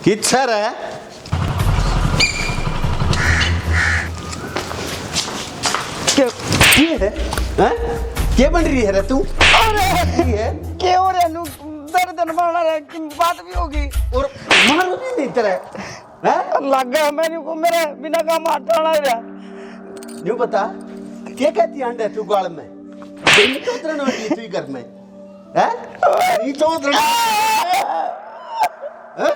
किधर है? क्या है? हैं? क्या बन रही है रे तू? अरे क्या हो रहा है? दर्द मार रहा है कि बात भी होगी और मारो भी नहीं तरह हैं? लग गया मैंने को मेरे बिना काम हटाना रहा। न्यू बता क्या कहती है अंडे तू गाल में? दिन तो उतरन वाली तू घर में हैं? ये तो उतरन हैं?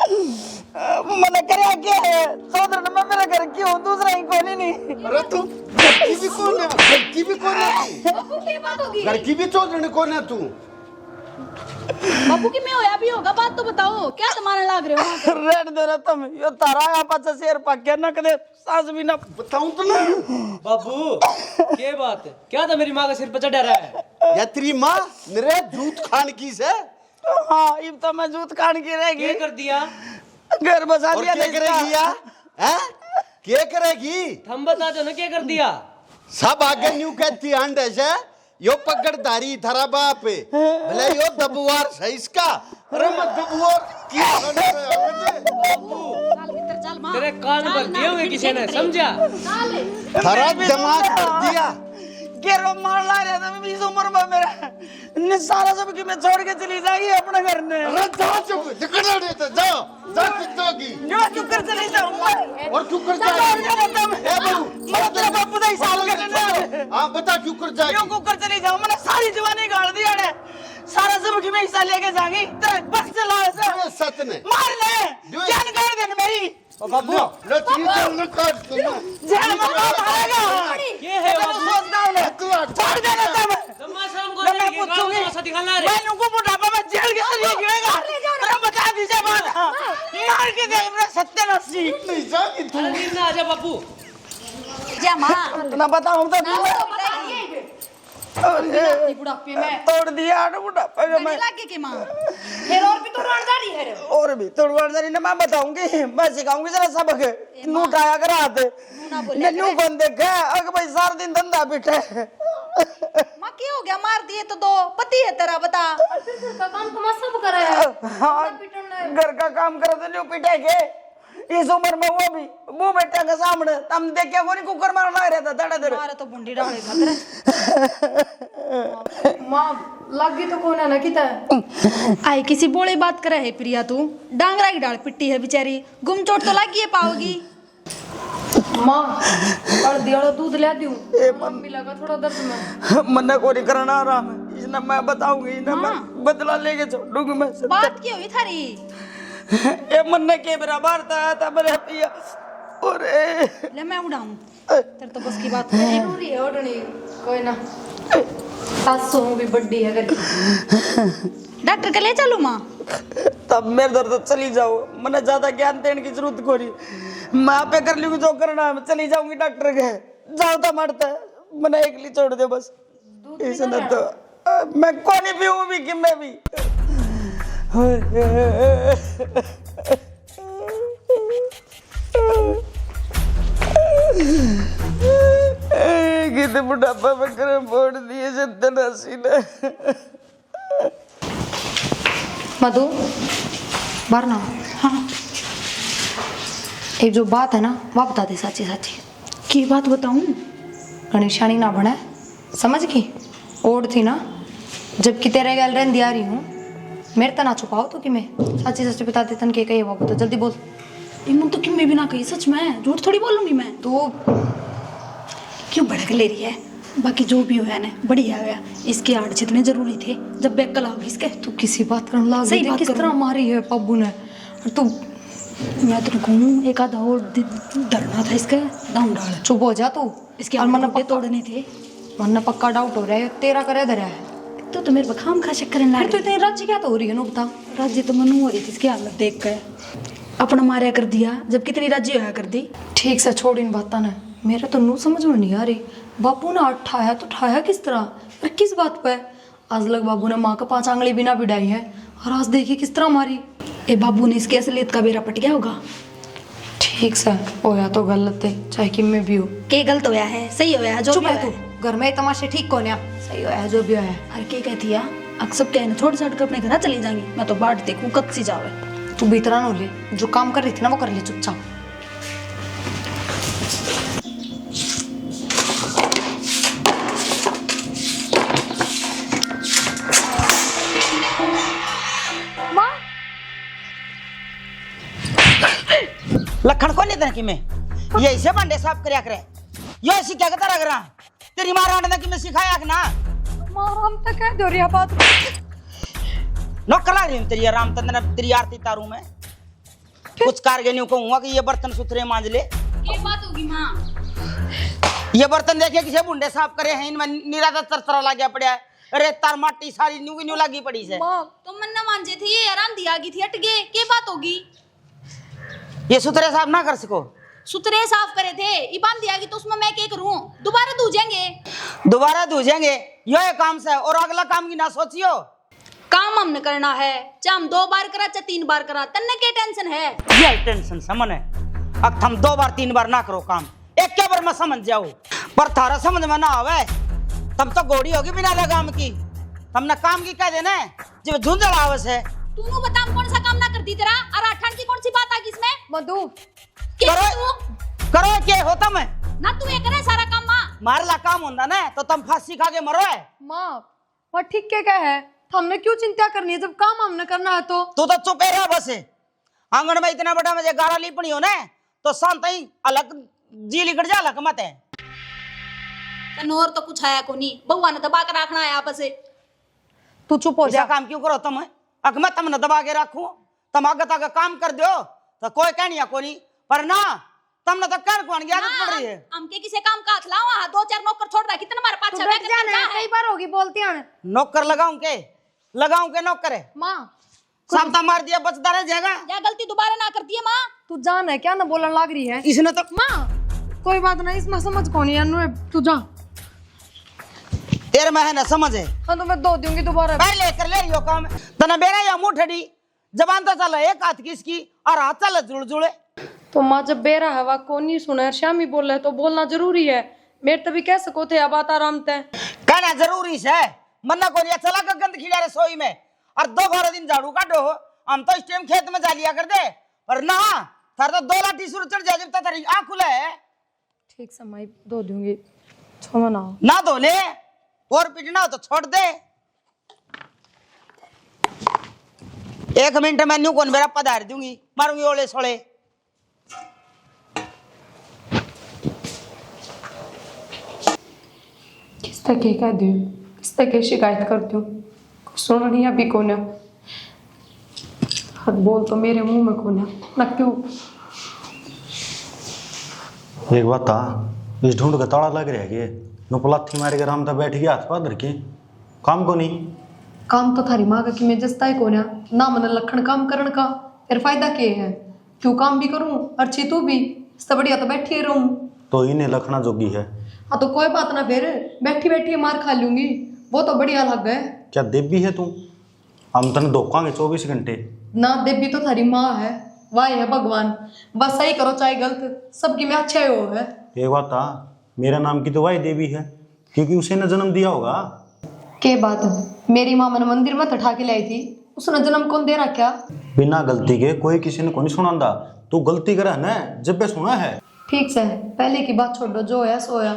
मैंने क्या क्या है सोदर मैं मेरे घर क्यों दूसरा ही कोई नहीं। अरे तू घर की भी कौन है? घर की भी कौन है तू? बापू की बात होगी। घर की भी चौधरी कौन है तू? बापू की में होया भी होगा, बात तो बताओ क्या तुम्हारे लाग रहे हो? रेड दे रहा तुम यो तारा यहाँ पास शेर पक्के न कदे सास भी ना बताऊं तो ना बाबू क्या बात है? क्या था मेरी माँ का सिर पर चढ़ा रहा है? या तेरी माँ मेरे दूध खान की से हाँ इब तो मैं जूत कान की रहेगी क्या कर दिया? घर बसा और दिया क्या करेगी या हैं? क्या करेगी? हम बता दो ना क्या कर दिया? सब आगे न्यू कहती अंडे से यो पकड़दारी थारा बाप है भले यो दबुआर है इसका। अरे मत दबुआर की चल भीतर चल मां। तेरे कान भर दिए होंगे किसी ने, समझा? चल थारा दिमाग कर दिया। केरो मार ला रहा था मैं इस उम्र में मेरा ने सारा सब कि मैं छोड़ के चली जाएगी अपने घर ने। अरे जाओ चुप दिखना नहीं तो जाओ जा कितोगी जो क्यों कर चली जाऊं मैं और क्यों कर चलो जाएगी? जाना तुम ए बहू मैं तेरा बापू का हिसाब करने हां बता क्यों कर जाएगी? क्यों कुकर चली जाऊं मैंने सारी जवानी गाड़ दिया ने सारा सब कि मैं हिस्सा लेके जाऊंगी तेरे बस चला अरे ऐसा सच ने मार ले जान काट दे मेरी बाबू लो चीज न काट तू ना जान मारेगा ये है मैं बाबू? सोचता हूं ना तू छोड़ देना तुम तमाशा हमको मैं नहीं कि पूछूंगी गाँव में दिखाना रे। मैं उनको बुढ़ापा में जेल के अंदर गिरेगा अरे बता दीजिए बात मार के दे मेरा सत्यानाशी नहीं जाएगी तू। अरे नींद ना आ जा बापू। जा मां। ना बताऊं तो ना तो बताइए अरे बुढ़ापे में तोड़ दिया आड़ बुढ़ापा में गले लागे के मां। फिर और भी तो रोजगारी है रे। और भी तोड़वाड़ जानी ना मैं बताऊंगी मैं सिखाऊंगी जरा सबक नू उठाया कर हाथ ना बोले नू बंद देखा अग भाई सारा दिन धंधा बिठे मां क्या हो गया? मार दिए तो दो पति है तेरा, बता। का काम तो मस्त सब कर रहा है। हाँ घर का काम करे तो न्यू पिटे के इस उम्र में वो बेटा के सामने तम देख के कोनी कुकर मारना रहता धड़े धड़े मारे तो बुंडी डाले खतरे। माँ लगी तो कौन है ना किता आई किसी बोले बात करे है प्रिया, तू डांगरा की डाल पिट्टी है बेचारी, गुम चोट तो लगी है पाओगी। माँ और दियाड़ा दूध ले दूं मम्मी लगा थोड़ा दर्द में मन्ना कोनी करना आराम है इसने मैं बताऊंगी ना मैं बदला लेके छोड़ूंगी मैं बात क्या हुई थारी? ए मन्ना के मेरा मारता था मेरे पिया अरे ले मैं उड़ाऊं तेरे तो बस की बात है। जरूरी है उड़नी कोई ना सासू भी बड्डी है घर की। डॉक्टर के ले चलूं मां? तब मेरे दर्द तो चली जाओ मैंने ज्यादा ज्ञान देने की जरूरत कोनी मैं पे कर लूंगी जो करना है मैं चली जाऊंगी डॉक्टर के जाओ तो मरता है मैंने एक ली छोड़ दे बस इसे न तो मैं कोनी पीऊं भी कि मैं भी कितने बुढ़ापा में करम फोड़ दिए सत्यानाशी ने मधु बाहर ना हाँ एक जो बात है ना वह बता दे साची साची की बात बताऊं? गणेशानी ना बने समझ गई ओढ़ थी ना जबकि तेरे गल रहन दिया रही हूँ मेरे तना छुपाओ तो कि मैं साची सच बता दे तन के कही वो तो जल्दी बोल। इमन तो कि मैं भी ना कही, सच में झूठ थोड़ी बोलूंगी मैं। तो क्यों भड़क ले रही है? बाकी जो भी होया ना बढ़िया होया, इसके आड़ जितने जरूरी थे जब बेकल आओगी इसके। तू किसी बात करने लग सही गई बात किस कर तरह रही मारी है पब्बू ने और तू मैं तो कहूँ एक आधा और डरना था इसका दाम डाल। चुप हो जा तू इसके और मन तोड़ने थे। मन पक्का डाउट हो रहा है तेरा करे धरा है तो मेरे बखाम खा चक्कर ला फिर तो इतनी राज्य क्या तो हो रही है ना बता। राज्य तो मनु हो रही थी इसकी हालत देख कर, अपना मारिया कर दिया जब कितनी राज्य होया कर दी। ठीक से छोड़ इन बातों ने मेरे तो नू समझ में नहीं आ रही बापू ने उठाया तो उठाया किस तरह और किस बात पे। आज लग बाबू ने माँ का 5 आंगली बिना बिड़ाई है और आज देखी किस तरह मारी। ए बाबू ने इसके असलियत का बेरा पट गया होगा। ठीक से होया तो गलत है चाहे कि मैं भी हूँ। के गलत होया है सही होया है जो चुप भी है होया तू घर में तमाशे ठीक कौन है सही होया है जो भी होया है। अरे के कहती है अक्सर कहने छोड़ छाड़ कर अपने घर चली जाएंगी मैं तो बाट देखूं कब सी जावे। तू भीतरा न ले, जो काम कर रही थी ना वो कर ले चुपचाप। माँ लखन को नहीं कि मैं ये ऐसे भांडे साफ करया करे, ये ऐसी क्या करता रह रहा तेरी माँ रांडने की मैं सिखाया कि ना। माँ हम तो कह दो रिया बात। नौकर लग रही हूँ तेरी रामचंद्र, तेरी आरती तारू में कुछ कारगनियों को कहूंगा कि ये बर्तन सुथरे मांज ले। क्या बात होगी माँ? ये बर्तन देखे किसे बुंडे साफ करे हैं, इनमें निरादा तरतरा लगा पड़ा है, रेतार माटी सारी न्यू की न्यू लगी पड़ी से। तो मन्ना मांजे थे ये आराम दिया गई थी हट गए, क्या बात होगी? ये सुथरे साफ ना कर सको, सुथरे साफ करे थे, ईबान दिया गई तो उसमें मैं क्या करूं? दोबारा धूजेंगे। दोबारा धूजेंगे यो काम से, और अगला काम की ना सोचियो। काम हमने करना है, चाहे हम 2 बार करा चाहे 3 बार करा, तन्ने क्या टेंशन है? ये टेंशन समझ है, अब हम 2 बार 3 बार ना करो काम, एक के बार में समझ जाओ, पर थारा समझ में ना आवे तब तो गोड़ी होगी बिना लगाम की। हमने काम की कह देना जब झुंझल आवे से। तूने बता कौन सा काम ना करती तेरा, और आठान की कौन सी बात आ गई इसमें? मधु करो क्या होता मैं ना तू ये करे सारा काम माँ। मारला काम होता ना तो तुम फांसी खा के मरो है। माँ वह ठीक क्या है, हमने क्यों चिंता करनी है जब काम हमने करना है। तो तू तो चुप रहा बस, आंगन में इतना बड़ा मुझे गाड़ा लीपनी हो ना तो शांत ही अलग जी लिकट जा अलग मत है। तनोर तो कुछ आया को नहीं, बउआ ने दबा कर रखना है आपस से। तू चुप हो ऐसा जा। काम क्यों करो तुम, अकमत तुम न दबा के रखू, तुम आगे तक काम कर दो तो कोई कहनी को नहीं, पर ना तुमने तो कर कौन आदत पड़ रही है। हम के किसे काम का हाथ लाओ, 2-4 नौकर छोड़ रहा, कितना हमारे पास बैठ जाना है, कई बार होगी बोलती है। नौकर लगाऊं के नौकर है माँ सामता मार दिया बचता रह जाएगा। या गलती दोबारा ना करती है माँ। तू जान है क्या ना बोलने लग रही है इसने तो माँ। कोई बात नहीं, इसमें समझ कौन है, तू जा। तेरे में है ना समझ है, हाँ तो मैं धो दूंगी दोबारा। पहले कर ले यो काम तना बेरा या मुंह ठड़ी जबान तो चल एक हाथ किसकी और हाथ चल जुड़ जुड़े। तो माँ जब बेरा हवा को नहीं सुना, श्यामी बोल रहे तो बोलना जरूरी है। मेरे तभी कह सको थे अब आता आराम ते कहना जरूरी है, मन्ना को नहीं चला कर गंद खिला रसोई में और 2 दिन झाड़ू काटो, हम तो इस टाइम खेत में जा लिया कर दे, और ना थार तो 2 लाठी सुर चढ़ जाए जब तक तेरी आँख खुले है। ठीक समय धो दूंगी, छोड़ो ना। ना धो ले और पिटना हो तो छोड़ दे। 1 मिनट में न्यू कौन मेरा पधार दूंगी, मारूंगी ओले सोले। किस तक कह दू, किस तक शिकायत करती हूँ, सुनो नहीं अभी को ना हद बोल तो मेरे मुंह में को ना क्यों। एक बात था, इस ढूंढ का ताला लग रहा है कि नो पलाथी मारे के राम था बैठ गया हाथ पादर के काम को नहीं। काम तो थारी माँ का कि मैं जस्ता है को ना मन लखन काम करने का, फिर फायदा क्या है? क्यों काम भी करूं अच्छी तू भी, इससे बढ़िया तो बैठी रहूं। तो इन्हें लखना जोगी है। हाँ तो कोई बात ना, फिर बैठी बैठी मार खा लूंगी, वो तो बढ़िया लग है। क्या देवी है तू? हम तने धोखांगे 24 घंटे। ना देवी तो थारी माँ है, वाह है भगवान, बस सही करो चाहे गलत, सबकी में अच्छा हो है। एक बात था, मेरा नाम की तो वही देवी है क्योंकि उसे ने जन्म दिया होगा। के बात मेरी माँ मैंने मंदिर में उठा के लाई थी, उसने जन्म कौन दे रखा? बिना गलती के कोई किसी ने को नहीं सुनांदा, तू गलती करे ना जब पे सुना है। ठीक से पहले की बात छोड़ दो, जो है सो है।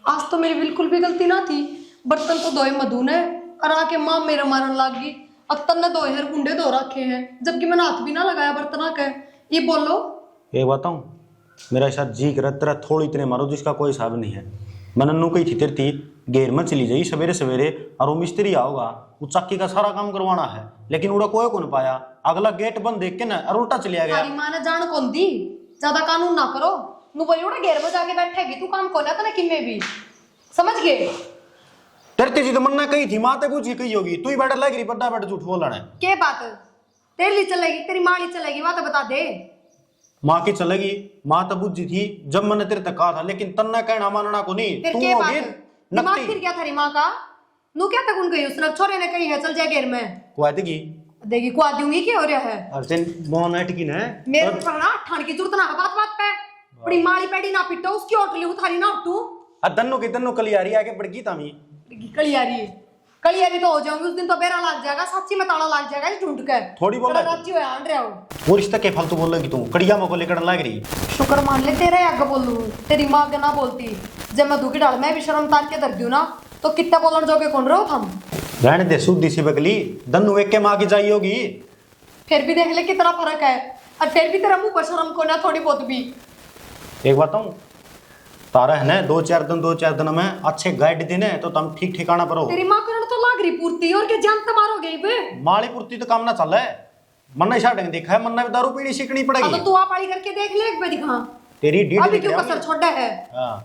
आज तो मेरी बिल्कुल भी गलती ना थी, बर्तन तो धोए मधु ने और आके माँ मेरे मारन लाग गई। अख्तर ने 2 हेर गुंडे धो रखे हैं जबकि मैंने हाथ भी ना लगाया बर्तना के। ये बोलो एक बताऊं, मेरा साथ जी कर तेरा थोड़ी इतने मारो जिसका कोई हिसाब नहीं है। मैंने नू कही थी तेरी थी घेर में चली जाई सवेरे सवेरे और वो मिस्त्री आओगा, वो चक्की का सारा काम करवाना है, लेकिन उड़ा कोई को नहीं पाया। अगला गेट बंद देख के ना और उल्टा चलिया गया। हमारी माँ ने जान कौन दी, ज्यादा कानून ना करो। नु बोली उड़ा घेर में जाके बैठेगी, तू काम कोना था ना किन्ने भी, समझ गए? तेरी तेजी तो मन्ना कही थी, माँ ते पूछी कही होगी, तू ही बैठा लग रही बड़ा बैठा झूठ बोलना है। के बात तेरे लिए चलेगी, तेरी माँ लिए चलेगी, बात बता दे। माँ की चलेगी, माँ तो बुझी थी जब मैंने तेरे तक कहा था, लेकिन तन्ना कहना मानना को नहीं। फिर तू के होगी बात दिमाग फिर नकटी गया थारी माँ का? नु क्या तक उन गई उसने छोरे ने कही है चल जा घेर में कुआती देगी, कुआ दूंगी क्या हो रहा है? अर्जन मोनेट की ने मेरे ऊपर ना ठान की जरूरत ना है बात बात पे, बड़ी माड़ी पेड़ी ना पिटो, उसकी होटली उठारी ना उठू। दन्नो की दन्नो कलियारी आके पड़ गई तामी कलियारी कलिया भी तो हो जाऊंगी उस दिन, तो बेरा लग जाएगा, सच्ची में ताला लग जाएगा इस ढूंढ के। थोड़ी बोल रहा है। राजी हो आन रहे हो। वो रिश्ता के फालतू बोल रही तू, कड़िया मको लेकर लग रही। शुक्र मान ले तेरे आगे बोलूं, तेरी माँ के ना बोलती। जब मैं दुखी डाल मैं भी शर्म तार के धर दूं ना, तो कितना बोलन जोगे कौन रहो हम। रहने दे शुद्धि सी बगली, दन्नू एक के माँ की जाई होगी। फिर भी देख ले कितना फर्क है, और फिर भी तेरा मुंह पर शर्म को ना थोड़ी बहुत भी। एक बताऊं, तारा है ना 2-4 दिन में अच्छे गाइड देने तो तुम ठीक ठिकाना पर हो। तेरी माँ करने तो लाग रही पूर्ति, और क्या जान मारोगे बे। माली पूर्ति तो काम ना चल है, मन्ना शार्ट देखा है, मन्ना भी दारू पीनी सीखनी पड़ेगी। तो तू आप आड़ी करके देख ले एक बार दिखा। तेरी डीड अभी क्यों कसर छोड़ा है। हां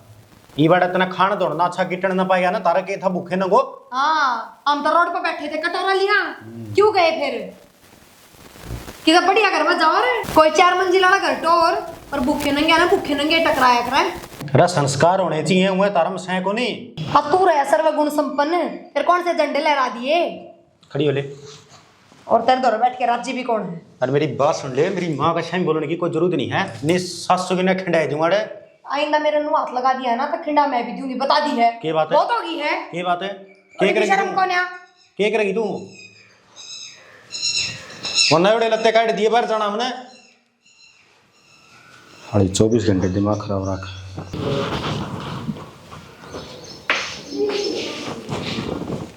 ई बार इतना खाना दौड़ना अच्छा गिटन ना पाएगा ना, तारा के था भूखे न गो। हाँ हम तो रोड पे बैठे थे, कटोरा लिया, क्यों गए फिर। किधर बढ़िया घर में जाओ रे, कोई 4 मंजिला घर टोर, और भूखे नंगे ना भूखे नंगे टकराया कराए। अरे संस्कार होने चाहिए, हुए तारम सह को नहीं। अब तू रहा सर्व गुण संपन्न, फिर कौन से झंडे लहरा दिए। खड़ी हो ले। और तेरे दौर बैठ के राज्य भी कौन है। अरे मेरी बात सुन ले, मेरी माँ का सही बोलने की कोई जरूरत नहीं है। ने सासू की ना खिंडाई दूंगा रे। आइंदा मेरे नु हाथ लगा दिया है ना, तो खिंडा मैं भी दूंगी, बता दी है। के बात है? बहुत होगी है। के बात है? और के करेगी शर्म तू? कौन है। के करेगी तू? वरना बड़े लत्ते काट दिए बाहर जाना हमने। अरे 24 घंटे दिमाग खराब रखा।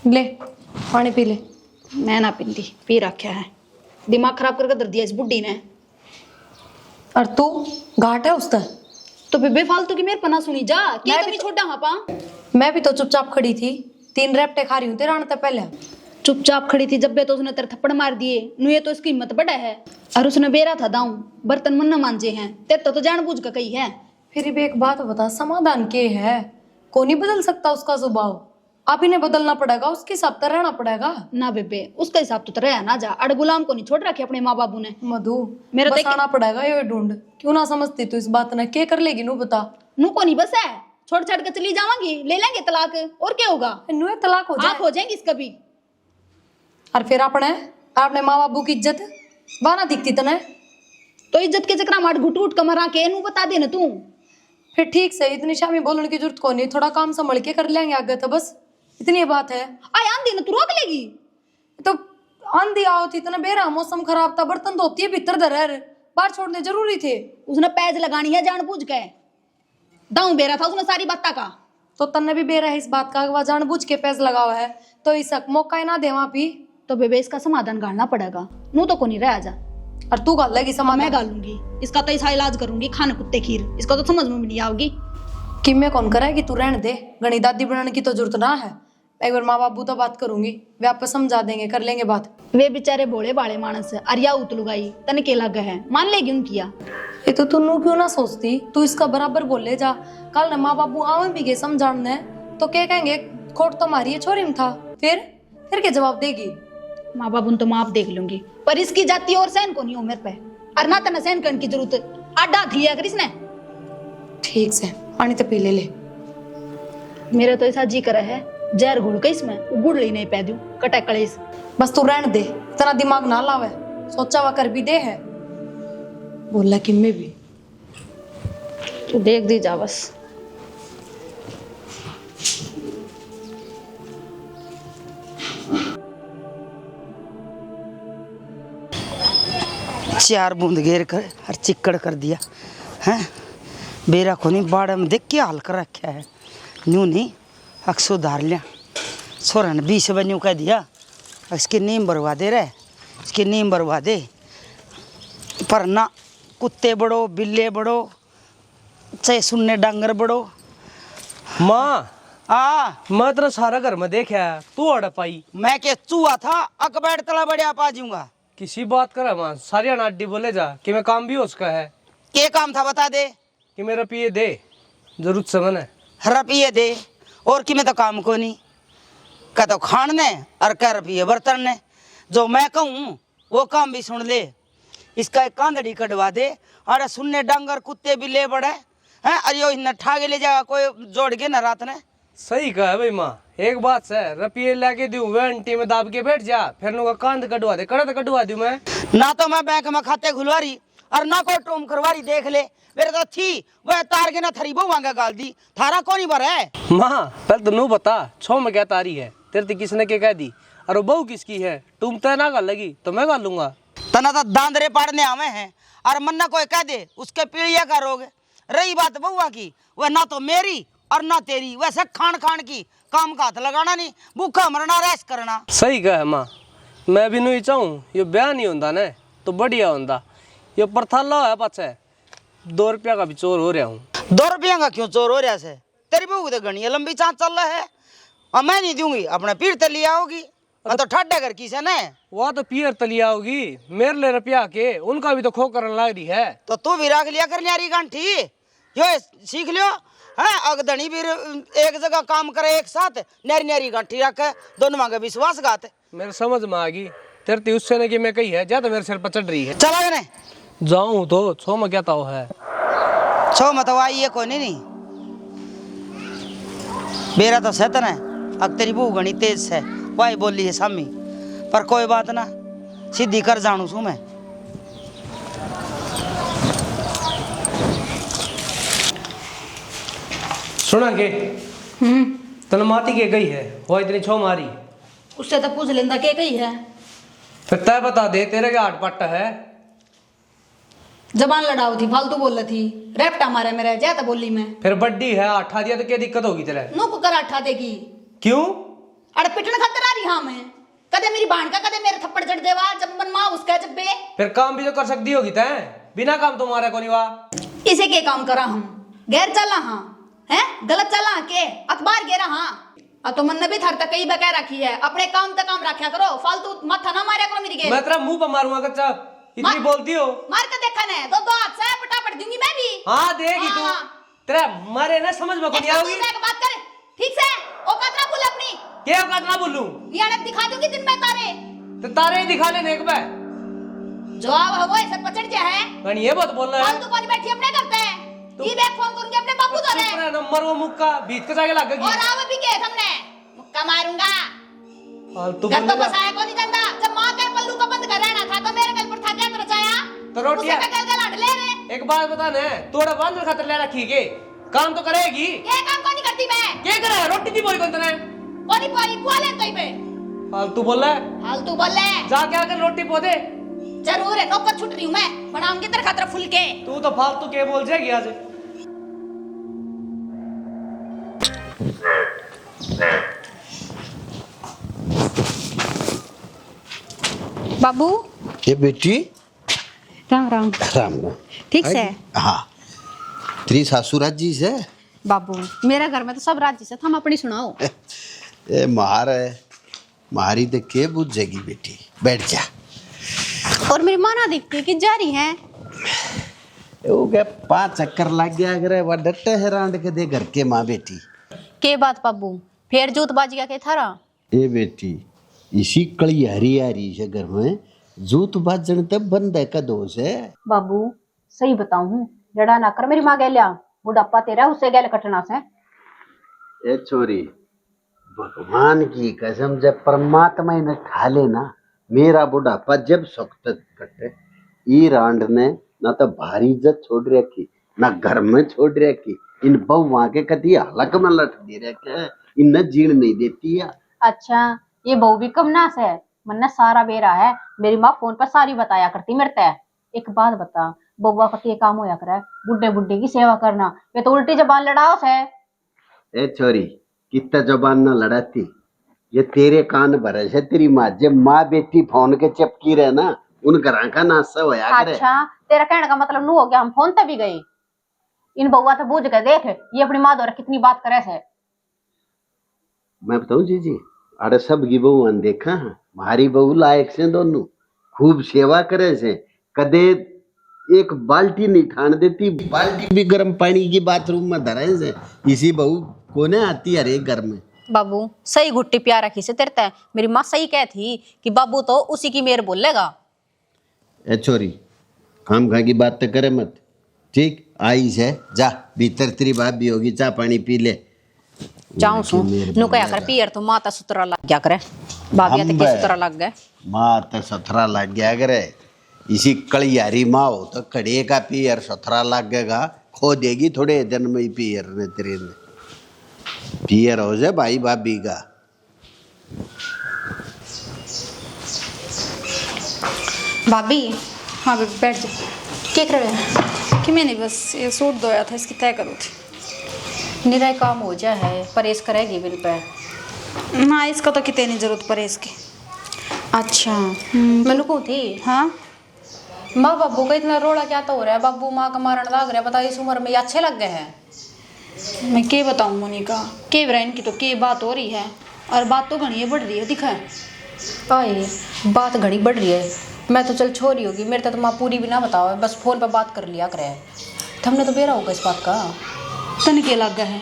ले पानी पी ले। मैं ना पीती, पी रखा है, दिमाग खराब करके दर दिया इस बुड्ढी ने। और तू घाट है उसका। तो बेबे फालतू की मेरे पना सुनी जा, क्या मैं कमी भी तो- छोड़ा हापा। मैं भी तो चुपचाप खड़ी थी, 3 रैपटे खा रही हूँ तेरा आने पहले। चुपचाप खड़ी थी, जब बे तो उसने तेरे थप्पड़ मार दिए, नु ये तो इसकी हिम्मत बड़ा है। और उसने बेरा था दाऊं, बर्तन मन न मांजे हैं, तेरे तो जानबूझ का कही है। फिर भी एक बात बता, समाधान के है। कौन नहीं बदल सकता उसका स्वभाव, आप ही ने बदलना पड़ेगा, उसके हिसाब से रहना पड़ेगा। ना बेबे उसका हिसाब तो रहा ना जा, अड़ गुलाम को नहीं छोड़ रखे अपने माँ बाबू ने। मधु मेरा देख- बसाना पड़ेगा ये ढूंढ। क्यों ना समझती तू इस बात ने, क्या कर लेगी नू बता। नु को नहीं बस है, छोड़ छाड़ के चली जावांगी, ले लेंगे तलाक, और क्या होगा। नू तलाक हो जाए आप हो जाएंगी इसका भी। और फिर अपने माँ बाबू की इज्जत बाना दिखती तने। तो इज्जत के चक्कर में घुट घुट कमरा के नू बता दे ना तू। फिर ठीक से इतनी शामी बोलने की जरूरत को नहीं, थोड़ा काम संभल के कर लेंगे आगे, तो बस इतनी बात है। आय आंधी ना तू रोक लेगी। तो आंधी आओ थी, इतना बेरा मौसम खराब था, बर्तन धोती है भीतर धर, बाहर छोड़ने जरूरी थे। उसने पैज लगानी है जानबूझ के, दाऊं बेरा था उसने सारी बात का। तो तन्ने भी बेरा है इस बात का, वह जानबूझ के पैस लगा हुआ है, तो इस मौका ही ना दे वहां भी। तो बेबे इसका समाधान गालना पड़ेगा, नू तो को नहीं रह जा। और तू गाल लगी समाधान। मैं गालूंगी इसका, तो ऐसा इलाज करूंगी, खाने कुत्ते खीर, इसका तो समझ में भी नहीं आओगी। कि मैं कौन कराएगी, तू रहने दे, गणी दादी बनाने की तो जरूरत ना है। एक बार माँ बाबू तो बात करूंगी, वे आपको समझा देंगे, कर लेंगे बात। वे बेचारे भोले बाले मानस है, अरिया उतलुगाई तने के लग है, मान लेगी उनकी। ये तो तू क्यों ना सोचती, तू इसका बराबर बोले जा। कल न माँ बाबू आवे भी गए समझाने, तो क्या कहेंगे, खोट तो मारी है छोरी में था। फिर क्या जवाब देगी। माँ बाबू तो माफ देख लूंगी, पर इसकी जाति और सहन को नहीं हो मेरे पे, और ना तना सहन करने की जरूरत आडा थी अगर इसने। ठीक से पानी तो पी ले। मेरा तो ऐसा जी करा है जहर घुल के इसमें गुड़ ले नहीं पै दूं कटा कलेस। बस तू रहने दे, इतना दिमाग ना लावे, सोचा हुआ कर भी दे है। बोला कि मैं भी तू देख दी जा बस। चार बूंद घेर कर और चिक्कड़ कर दिया हैं। बेरा को नहीं बाड़ा में देख के हाल कर रखा है। यूँ नहीं अक्सो धार लिया, छोरा ने 20 बन्यू कह दिया, इसके नीम बरवा दे रहे, इसके नीम बरवा दे। पर ना कुत्ते बड़ो, बिल्ले बड़ो, चाहे सुनने डांगर बड़ो। माँ मैं तेरा सारा घर में देखा है, तू अड़ पाई। मैं के चूहा था, अक बैठ तला बढ़िया पा जाऊंगा। किसी बात करा माँ, सारी नाटी बोले जा कि मैं काम भी उसका है। के काम था बता दे। कि मेरा पिए दे, जरूरत समन है। रुपये दे, और कि मैं तो काम को नहीं कह, तो खान ने और कह रुपये बर्तन ने। जो मैं कहूँ वो काम भी सुन ले। इसका एक कांदड़ी कटवा दे, अरे सुनने डांगर कुत्ते भी ले बड़े हैं, अरे यो इन्हें ठागे ले जाएगा कोई जोड़ के ना रात ने। सही कहा है भाई माँ, एक बात से रुपये लाके दूं वे अंटी में दाब के बैठ जा, फिर नुका कांद कटवा दे, कड़ा तो कटवा दूं मैं। ना तो मैं बैंक में खाते खुलवा रही और ना कोई टूम करवा रही, देख ले मेरे तो थी वह तार के ना थरी वो मांगा गाल दी, थारा कौन ही भर है। माँ पहले तो नू बता, छो में क्या तारी है। तेरे तो किसने के कह दी? अरे बहू किसकी है? तुम तय ना कर लगी तो मैं कर लूंगा। तना तो दांदरे पाड़ने आवे हैं और मन्ना कोई कह दे उसके पीड़िया का रोग। रही बात बउआ की, वह ना तो मेरी और ना तेरी, वैसे खान खान की काम का हाथ लगाना नहीं, भूखा मरना रेस करना। सही कहे माँ, मैं भी नहीं चाहूँ ये ब्याह नहीं होता ना तो बढ़िया होता। ये परथाला है पाछे 2 रुपया का भी चोर हो रहा हूँ। 2 रुपया का क्यों चोर हो रहा से? तेरी बहू तो घनी लंबी चाँद चल रहा है और मैं नहीं दूंगी, अपने पीर ते लिया होगी। तो ठाडा कर की से न वह तो पियर तलिया होगी, मेरे ले रुपया के उनका भी तो खो करने लग रही है। तो तू भी रख लिया कर न्यारी गांठी, यो सीख लियो है। अगधनी भी एक जगह काम करे एक साथ, न्यारी न्यारी गांठी रखे, दोनों मांगे विश्वासघात। मेरे समझ में आ गई तेरे तो उससे ने कि मैं कही है जा तो मेरे सिर पर चढ़ रही है। चला गए जाऊं तो छो में क्या ताव है? छो मत आई है कोई नहीं मेरा तो सहतन है। अब तेरी बहू घनी तेज से वाई बोली है सामी, पर कोई बात ना, सीधी कर जानू सू मैं। सुना के तन माती के गई है वो इतनी छो मारी? उससे तो पूछ लेंदा के कही है। फिर तय बता दे तेरे के हाथ पट्टा है। जबान लड़ाऊ थी, फालतू बोल रही थी, रेपटा मारे मेरे ज्यादा बोली मैं। फिर बड्डी है आठा दिया तो क्या दिक्कत होगी तेरे? नो को कर अठा देगी क्यों? अरे पिटन खातर आ रही हाँ मैं, कदे मेरी बहन का कदे मेरे थप्पड़ चढ़ देवा, जब मन माँ उसका जब बे। फिर काम भी तो कर सकती होगी तय, बिना काम तुम्हारा को नहीं वा। इसे के काम करा हम गैर चला हाँ है, गलत चला के अखबार गेरा हाँ। अब तो मन ने भी थर तक कई बकह रखी है, अपने काम तक काम रखा करो, फालतू माथा ना मारा करो मेरी गेर। मैं तेरा मुंह पर मारूंगा कच्चा, इतनी बोलती हो। मार के देखा ने दो दो हाथ से पटापट दूंगी मैं भी। हाँ देगी तू, तेरा मारे ना समझ में नहीं आओगी। बात कर ठीक से, औकात ना बोल अपनी। क्या औकात ना बोलूं? नियाणक दिखा दूंगी दिन में तारे। तो तारे ही दिखा लेने एक बार। जवाब है वो ऐसा पचड़ जा है। कहीं ये बात बोल रहा है। फालतू कौन बैठी अपने करते हैं। ये बैग फोन करूंगी अपने बाबू तो रे। अपना नंबर वो मुक्का बीत के जाके लगेगी। और आवे भी के हमने मुक्का मारूंगा। फालतू घर तो बोलेगा। बसाया को नहीं जानता, जब मां के पल्लू को बंद कर रहना था तो मेरे गल पर था क्या तो रचाया। तो रोटियां उसका गल हट ले रे। एक बात बता ने, तोड़ा बांध खातर ले रखी के काम तो करेगी। ये काम को नहीं करती मैं। क्या करे? रोटी दी बोई कौन तने? कोनी पारी कुआले तो पे। फालतू बोल रहा है। फालतू बोल ले। जा के आकर रोटी पोदे। जरूर है, नौकर छुट रही हूं मैं, बनाऊंगी तेरे खातिर फुल के। तू तो फालतू के बोल जाएगी आज। बाबू ये बेटी राम राम। राम राम। ठीक से? हाँ, तेरी सासुराज जी से? बाबू मेरे घर में तो सब राज्य से, हम अपनी सुनाओ। ए मारी तो के बुझ जाएगी बेटी, बैठ जा। और मेरी माँ ना दिखती कि जा रही है। वो क्या 5 चक्कर लग गया अगर वह डट्टे है रांड के दे घर के माँ बेटी। के बात बाबू, फिर जूत बाजी का के थारा? ए बेटी, इसी कड़ी हरी से घर में जूत बाजन तब बंद है का दोष है। बाबू सही बताऊं, लड़ा ना कर मेरी माँ गैलिया, बुढ़ापा तेरा उससे गैल कटना से। ए छोरी, भगवान की कसम, जब परमात्मा ने ठा लेना मेरा बुढ़ापा जब सख्त कटे, ई रांड ने ना तो भारी इज्जत छोड़ रखी ना घर में छोड़ रखी, इन बहुआ के कति हलक में लट दे रखे, इन जीण नहीं देती है। अच्छा ये बहू भी कम नास है, मन सारा बेरा है, मेरी माँ फोन पर सारी बताया करती मेरे तय। एक बात बता, बउआ का के काम होया करे, बुड्ढे बुड्ढे की सेवा करना, ये तो उल्टी जबान लड़ाओ से। ए छोरी, कितना जबान ना लड़ाती, ये तेरे कान भरे से तेरी माँ, जब माँ बेटी फोन के चपकी रहे ना, उन घर का नाश्ता होया करे। अच्छा तेरा कहने का मतलब नू हो गया हम फोन तभी गए। इन बउआ तो बूझ के देख, ये अपनी माँ द्वारा कितनी बात करे से। मैं बताऊं जी, अरे सब की बहू देखा है, हमारी बहू लायक से दोनों, खूब सेवा करे से, कदे एक बाल्टी नहीं ठान देती, बाल्टी भी गर्म पानी की बाथरूम में धरे से, इसी बहू कोने आती है हर घर में। बाबू सही गुट्टी प्यार रखी से तेरे तय, मेरी माँ सही कहती कि बाबू तो उसी की मेर बोलेगा। ए छोरी, खाम खा की बात तो करे मत, ठीक? आई से जा, भीतर तेरी बात भी होगी, चाय पानी पी ले। जाऊं सु नु क्या कर पियर तो माता सुतरा लग गया करे, भाभिया तक के सुतरा लग गए। माँ तो सथरा लग गया करे, इसी कलियारी माँ हो तो कड़े का पियर सथरा लग गएगा, खो देगी थोड़े दिन में ही पियर ने तेरे ने। पियर हो जाए भाई भाभी का। भाभी। हाँ भाभी बैठ जाओ। क्या कर रहे हैं? कि मैंने बस ये सूट धोया था, इसकी तय करो थी। निराय काम हो जाए है, परहेज करेगी बिल पे। हाँ, इसका तो कितने नहीं जरूरत पड़े इसकी। अच्छा। मैंने को थी हाँ, माँ बाबू का इतना रोड़ा क्या तो हो रहा है, बाबू माँ का मारण लग रहा है, बता इस उम्र में ये अच्छे लग गए हैं। मैं क्या बताऊँ मोनिका, के ब्राइन की तो के बात हो रही है, और बात तो घनी बढ़ रही है, दिखा है। भाई बात घड़ी बढ़ रही है, मैं तो चल छोरी होगी, मेरे तो माँ पूरी भी ना बताओ, बस फोन पे बात कर लिया करे। हमने तो बेरा होगा इस बात का। तन के लग गया है,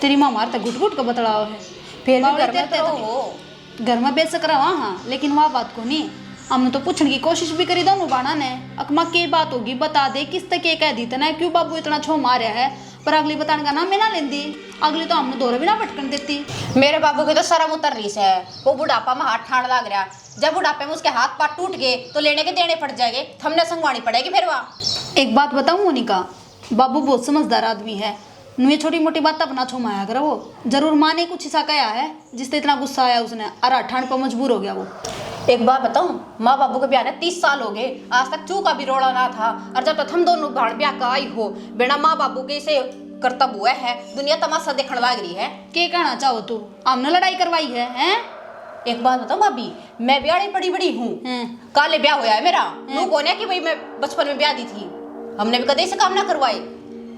तेरी माँ मारता घुट घुट का बतलाव है। फिर भी बावड़ी घर में तेरे तो तो हो। घर में बेशक रहा हाँ, लेकिन वह बात को नहीं। हमने तो पूछने की कोशिश भी करी दोनों बाणा ने, अकमा के बात होगी बता दे, किस तक कह दी तना क्यों बाबू इतना छो मारे है, पर अगली बताने का नाम मैं ना लेंदी, अगली तो हमने दौरे भी ना भटकन देती। मेरे बाबू की तो शर्म उतर रही है, वो बुढ़ापा में हाथ ठाड़ लग रहा, जब बुढ़ापे में उसके हाथ पाँव टूट गए तो लेने के देने पड़ जाएंगे, हमने संगवानी पड़ेगी फिर वहाँ। एक बात बताऊं मोनिका, बाबू बहुत समझदार आदमी है, नुए छोटी मोटी बात अपना छो माया कर, वो जरूर माँ ने कुछ ऐसा कहा है जिससे इतना गुस्सा आया उसने, और अठान पर मजबूर हो गया वो। एक बात बताऊं, माँ बाबू के ब्याह ने 30 साल हो गए, आज तक चू का भी रोड़ा ना था, और जब तक हम दोनों भाण ब्याह का आई हो, बिना माँ बाबू के इसे कर्तव्य हुआ है, दुनिया तमाशा देखने लग रही है। क्या कहना चाहो तू, हमने लड़ाई करवाई है हैं? एक बात बताऊं भाभी, मैं ब्याह बड़ी बड़ी हूँ, काले ब्याह होया है मेरा, लोग कौन है कि भाई मैं बचपन में ब्याह दी थी, हमने भी कदे से काम ना करवाए।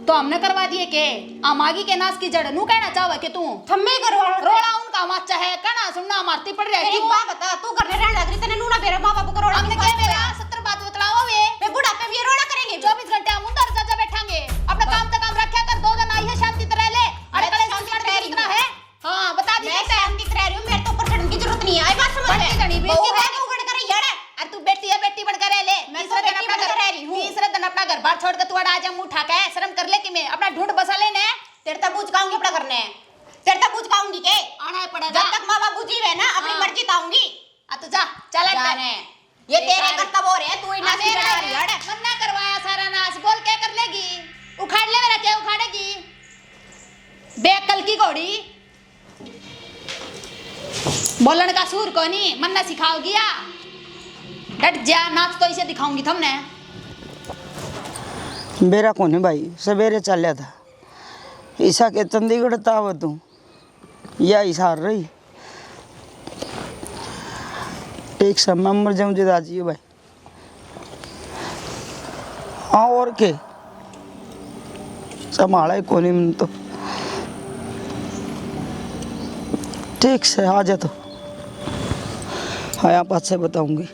तो हमने करवा दिए के आमागी के नाश की जड़ नू कहना चाहो कि तू थम्मे करवा रोड़ा उनका माचा है, कहना सुनना मारती पड़ रही है। एक बात बता, तू घर में रहने लग रही, तने नूना मेरे माँ बाबू का रोड़ा हमने क्या मेरा 70 बात बतलाओ वे, मैं बुढ़ापे में ये रोड़ा करेंगे। 24 घंटे हम उधर जा बैठेंगे, अपना काम तो काम रखा कर, 2 दिन आई है शांति तरह ले, अरे कल शांति तरह कितना है? हां बता दी, मैं शांति रह रही हूँ, मेरे तो ऊपर चढ़ने की जरूरत नहीं है, आई बात समझ में? घड़ी भी बहू है तो उगड़ कर यार, अरे तू बेटी है, बेटी बनकर रह ले, मैं तो बेटी बनकर रह रही हूँ। तीसरे दिन अपना घर बार छोड़ के तू आ जा, मुंह उठा के शर्म कर ले कि मैं अपना ढूंढ बसा लेने। तेरे तक पूछ काऊंगी अपना करने, तेरे तक पूछ काऊंगी के आना है पड़ेगा, जब तक माँ बाबू जी है ना, अपनी मर्जी ताऊंगी। आ तू जा चल जाने ये तेरे कर्तव्य हो रहे हैं, तू इना से लड़ा रही है। मन्ना करवाया सारा नाश, बोल क्या कर लेगी, उखाड़ ले मेरा, क्या उखाड़ेगी बेअक्ल की घोड़ी, बोलन का सूर को नहीं, मन्ना सिखाओगी या डट जा, नाच तो इसे दिखाऊंगी थमने। मेरा कौन है भाई, सवेरे चल था ईसा के चंडीगढ़ ताव तू या इशार रही एक समय मर जाऊं दाजी भाई। हाँ और के संभाला कोनी मन तो ठीक से आ जा, तो हाँ यहाँ पास से बताऊंगी।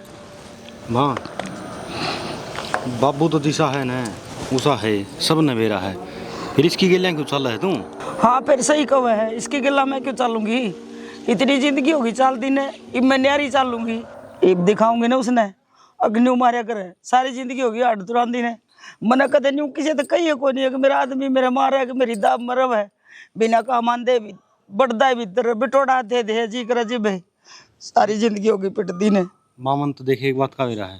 माँ बाबू तो दिशा है ना, उषा है, सब नवेरा है, फिर इसकी गिल्लियाँ क्यों चल रहा है तू? हाँ फिर सही कब है, इसकी गिल्ला मैं क्यों चलूंगी, इतनी जिंदगी होगी चलती ने, अब मैं न्यारी चलूंगी, अब दिखाऊंगी ना उसने अग्नि मारिया करे, सारी जिंदगी होगी हट तुरांदी ने, मना कदे न्यू किसी तो कही को नहीं है कि मेरा आदमी मेरा मारा है कि मेरी दाब मरब है, बिना काम आंदे बढ़दा भीतर बिटोड़ा दे जी कर जी भाई, सारी जिंदगी होगी पिटती ने। मामन तो देखे एक बात का मेरा है,